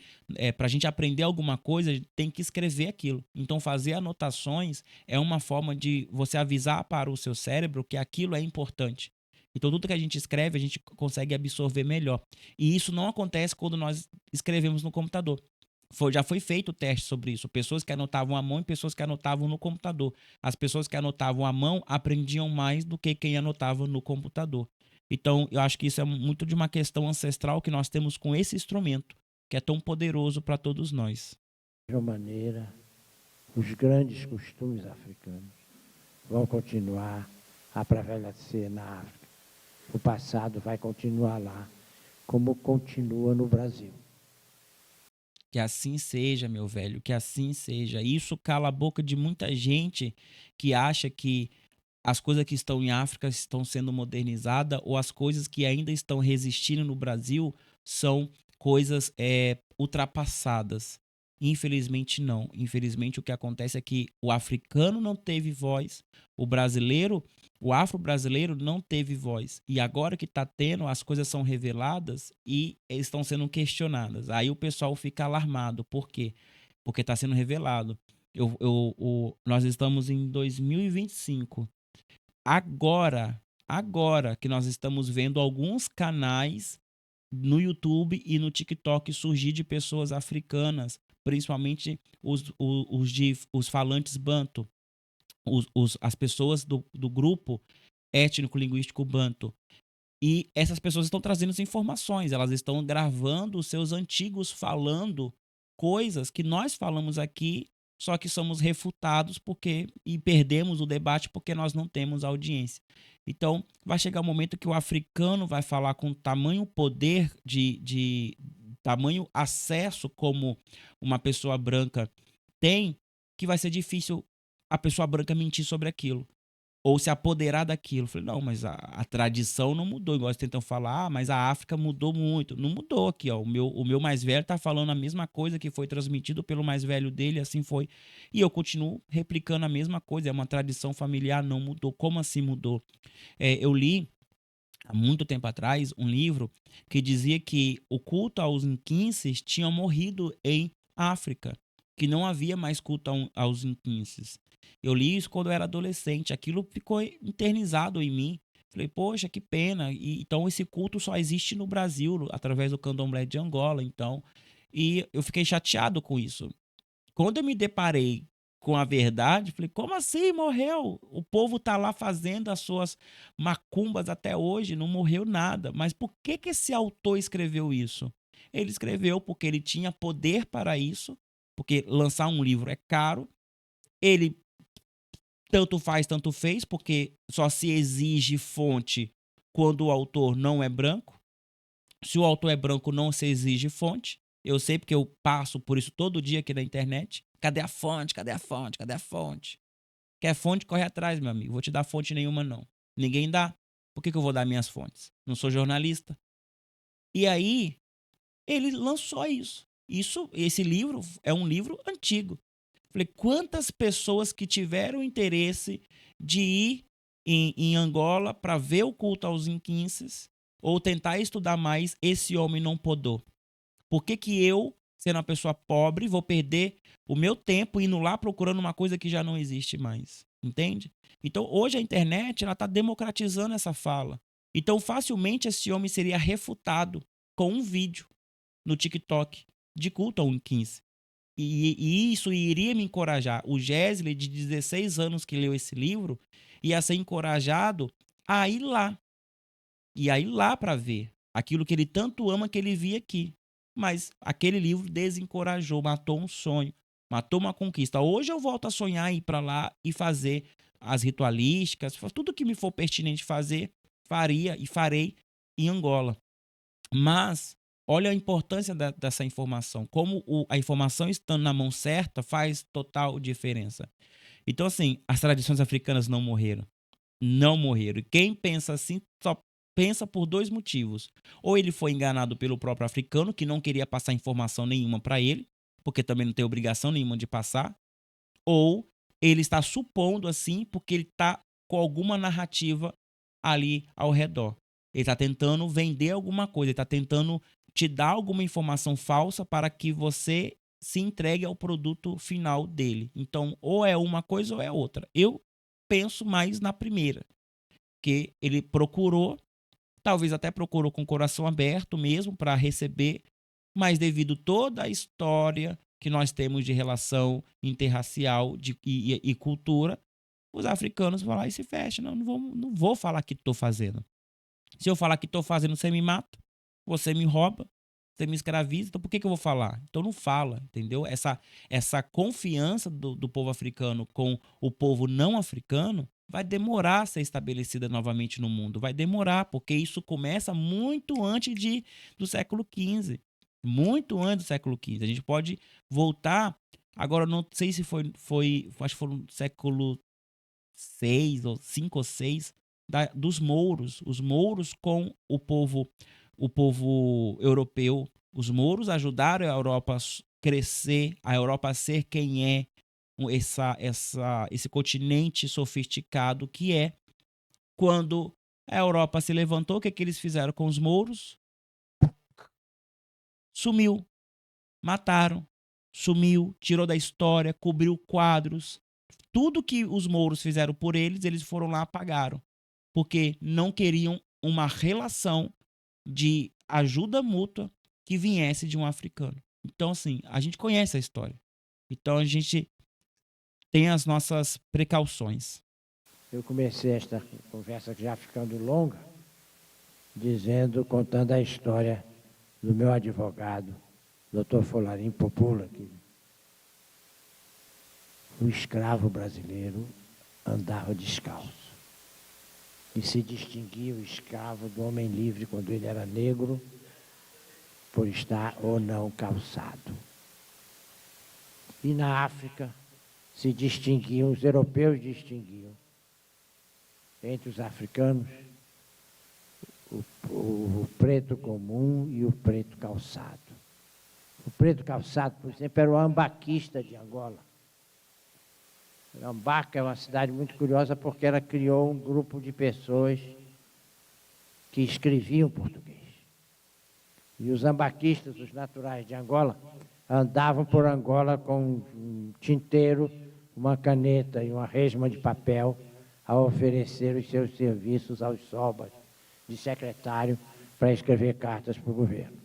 para a gente aprender alguma coisa, a gente tem que escrever aquilo. Então, fazer anotações é uma forma de você avisar para o seu cérebro que aquilo é importante. Então, tudo que a gente escreve, a gente consegue absorver melhor. E isso não acontece quando nós escrevemos no computador. Já foi feito teste sobre isso. Pessoas que anotavam à mão e pessoas que anotavam no computador. As pessoas que anotavam à mão aprendiam mais do que quem anotava no computador. Então, eu acho que isso é muito de uma questão ancestral que nós temos com esse instrumento, que é tão poderoso para todos nós. De uma maneira, os grandes costumes africanos vão continuar a prevalecer na África. O passado vai continuar lá, como continua no Brasil. Que assim seja, meu velho, que assim seja. Isso cala a boca de muita gente que acha que as coisas que estão em África estão sendo modernizadas ou as coisas que ainda estão resistindo no Brasil são coisas ultrapassadas. Infelizmente não. Infelizmente o que acontece é que o africano não teve voz, o brasileiro, o afro-brasileiro não teve voz. E agora que está tendo, as coisas são reveladas e estão sendo questionadas. Aí o pessoal fica alarmado. Por quê? Porque está sendo revelado. Nós estamos em 2025. Agora que nós estamos vendo alguns canais no YouTube e no TikTok surgir de pessoas africanas, principalmente os falantes banto, as pessoas do grupo étnico-linguístico banto. E essas pessoas estão trazendo as informações, elas estão gravando os seus antigos falando coisas que nós falamos aqui, só que somos refutados e perdemos o debate porque nós não temos audiência. Então, vai chegar um momento que o africano vai falar com tamanho poder de tamanho acesso como uma pessoa branca tem, que vai ser difícil a pessoa branca mentir sobre aquilo. ou se apoderar daquilo. Eu falei, não, mas a tradição não mudou, igual vocês tentam falar, mas a África mudou muito. Não mudou aqui, ó. O meu mais velho tá falando a mesma coisa que foi transmitido pelo mais velho dele, assim foi. E eu continuo replicando a mesma coisa, é uma tradição familiar, não mudou. Como assim mudou? Eu li, há muito tempo atrás, um livro que dizia que o culto aos inquinces tinha morrido em África, que não havia mais culto aos inquinces. Eu li isso quando eu era adolescente, aquilo ficou internizado em mim. Falei, poxa, que pena. Então esse culto só existe no Brasil, através do candomblé de Angola, então. E eu fiquei chateado com isso. Quando eu me deparei com a verdade, falei, como assim morreu? O povo tá lá fazendo as suas macumbas até hoje, não morreu nada. Mas por que que esse autor escreveu isso? Ele escreveu porque ele tinha poder para isso, porque lançar um livro é caro. Ele tanto faz, tanto fez, porque só se exige fonte quando o autor não é branco. Se o autor é branco, não se exige fonte. Eu sei porque eu passo por isso todo dia aqui na internet. Cadê a fonte? Cadê a fonte? Cadê a fonte? Quer fonte? Corre atrás, meu amigo. Vou te dar fonte nenhuma, não. Ninguém dá. Por que eu vou dar minhas fontes? Não sou jornalista. E aí, ele lançou isso. Esse livro é um livro antigo. Falei, quantas pessoas que tiveram interesse de ir em Angola para ver o culto aos inquinces ou tentar estudar mais, esse homem não podou. Por que que eu, sendo uma pessoa pobre, vou perder o meu tempo indo lá procurando uma coisa que já não existe mais? Entende? Então, hoje a internet está democratizando essa fala. Então, facilmente esse homem seria refutado com um vídeo no TikTok de culto ao inquince. E isso iria me encorajar. O Gesley, de 16 anos que leu esse livro, ia ser encorajado a ir lá. E a ir lá para ver aquilo que ele tanto ama que ele via aqui. Mas aquele livro desencorajou, matou um sonho, matou uma conquista. Hoje eu volto a sonhar em ir para lá e fazer as ritualísticas, tudo que me for pertinente fazer, faria e farei em Angola. Mas olha a importância dessa informação. Como a informação estando na mão certa faz total diferença. Então, assim, as tradições africanas não morreram. Não morreram. E quem pensa assim só pensa por dois motivos. Ou ele foi enganado pelo próprio africano, que não queria passar informação nenhuma para ele, porque também não tem obrigação nenhuma de passar. Ou ele está supondo assim, porque ele está com alguma narrativa ali ao redor. Ele está tentando vender alguma coisa, ele está tentando te dar alguma informação falsa para que você se entregue ao produto final dele. Então, ou é uma coisa ou é outra. Eu penso mais na primeira, que ele procurou, talvez até procurou com o coração aberto mesmo para receber, mas devido toda a história que nós temos de relação interracial e cultura, os africanos vão lá e se fecham. Não vou falar que estou fazendo. Se eu falar que estou fazendo, você me mata, você me rouba, você me escraviza, então por que eu vou falar? Então não fala, entendeu? Essa confiança do povo africano com o povo não africano vai demorar a ser estabelecida novamente no mundo. Vai demorar, porque isso começa muito antes do século XV. Muito antes do século XV. A gente pode voltar, agora não sei se acho que foi no século 6 ou 5 ou 6, dos mouros. Os mouros com o povo europeu. Os mouros ajudaram a Europa a crescer, a Europa a ser quem é, esse continente sofisticado que é. Quando a Europa se levantou, o que, que eles fizeram com os mouros? Sumiu, mataram, sumiu, tirou da história, cobriu quadros. Tudo que os mouros fizeram por eles, eles foram lá e apagaram. Porque não queriam uma relação de ajuda mútua que viesse de um africano. Então, assim, a gente conhece a história. Então, a gente tem as nossas precauções. Eu comecei esta conversa já ficando longa, contando a história do meu advogado, Dr. Folarin Popula, que o escravo brasileiro andava descalço. E se distinguia o escravo do homem livre quando ele era negro, por estar ou não calçado. E na África se distinguiam, os europeus distinguiam entre os africanos, o preto comum e o preto calçado. O preto calçado, por exemplo, era o ambaquista de Angola. Ambaca é uma cidade muito curiosa porque ela criou um grupo de pessoas que escreviam português. E os ambaquistas, os naturais de Angola, andavam por Angola com um tinteiro, uma caneta e uma resma de papel a oferecer os seus serviços aos sobas de secretário para escrever cartas para o governo.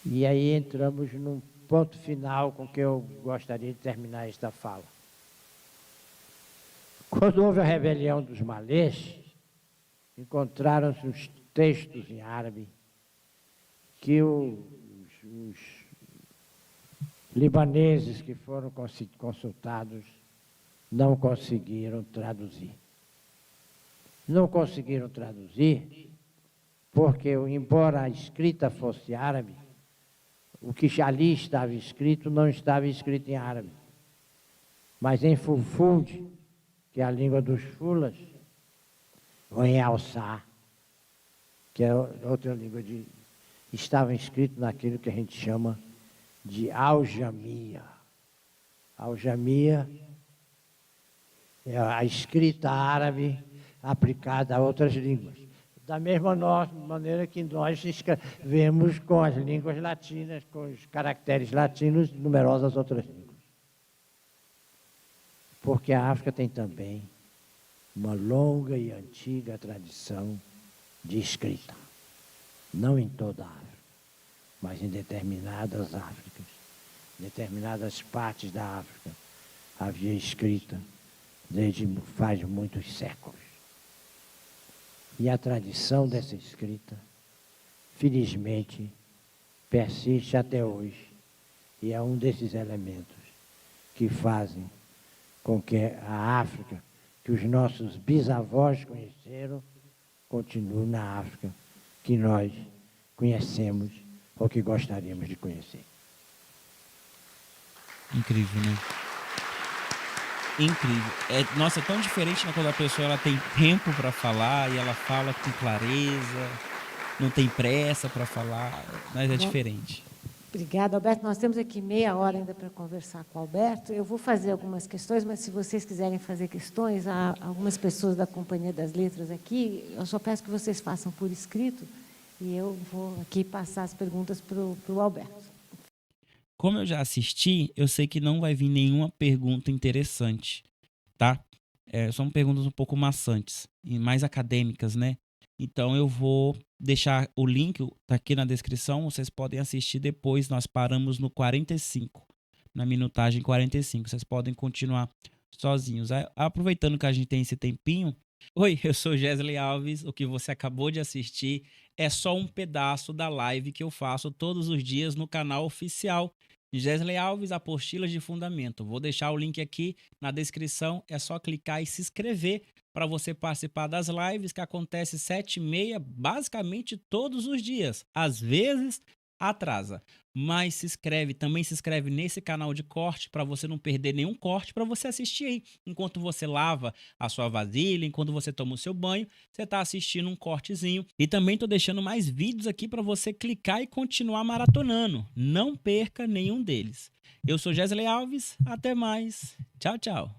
E aí entramos num ponto final com que eu gostaria de terminar esta fala. Quando houve a rebelião dos malês, encontraram-se os textos em árabe que os libaneses que foram consultados não conseguiram traduzir. Não conseguiram traduzir porque, embora a escrita fosse árabe, o que ali estava escrito não estava escrito em árabe, mas em Fulfulde, que é a língua dos fulas, ou em Alçá, que é outra língua estava escrito naquilo que a gente chama de aljamia. Aljamia é a escrita árabe aplicada a outras línguas. Da mesma maneira que nós escrevemos com as línguas latinas, com os caracteres latinos e numerosas outras línguas. Porque a África tem também uma longa e antiga tradição de escrita. Não em toda a África, mas em determinadas Áfricas, determinadas partes da África, havia escrita desde faz muitos séculos. E a tradição dessa escrita, felizmente, persiste até hoje. E é um desses elementos que fazem com que a África, que os nossos bisavós conheceram, continue na África que nós conhecemos ou que gostaríamos de conhecer. Incrível, né? Incrível. Nossa, é tão diferente, né, quando a pessoa ela tem tempo para falar e ela fala com clareza, não tem pressa para falar, mas é diferente. Obrigada, Alberto. Nós temos aqui meia hora ainda para conversar com o Alberto. Eu vou fazer algumas questões, mas se vocês quiserem fazer questões, há algumas pessoas da Companhia das Letras aqui, eu só peço que vocês façam por escrito e eu vou aqui passar as perguntas para o Alberto. Como eu já assisti, eu sei que não vai vir nenhuma pergunta interessante, tá? São perguntas um pouco maçantes e mais acadêmicas, né? Então eu vou deixar o link, tá aqui na descrição, vocês podem assistir depois. Nós paramos no 45, na minutagem 45. Vocês podem continuar sozinhos. Aproveitando que a gente tem esse tempinho. Oi, eu sou Gesley Alves. O que você acabou de assistir é só um pedaço da live que eu faço todos os dias no canal oficial Gesley Alves, Apostilas de Fundamento. Vou deixar o link aqui na descrição. É só clicar e se inscrever para você participar das lives que acontecem 7h30, basicamente todos os dias. Às vezes atrasa, mas também se inscreve nesse canal de corte para você não perder nenhum corte, para você assistir aí. Enquanto você lava a sua vasilha, enquanto você toma o seu banho, você está assistindo um cortezinho. E também estou deixando mais vídeos aqui para você clicar e continuar maratonando. Não perca nenhum deles. Eu sou Gesley Alves, até mais. Tchau, tchau.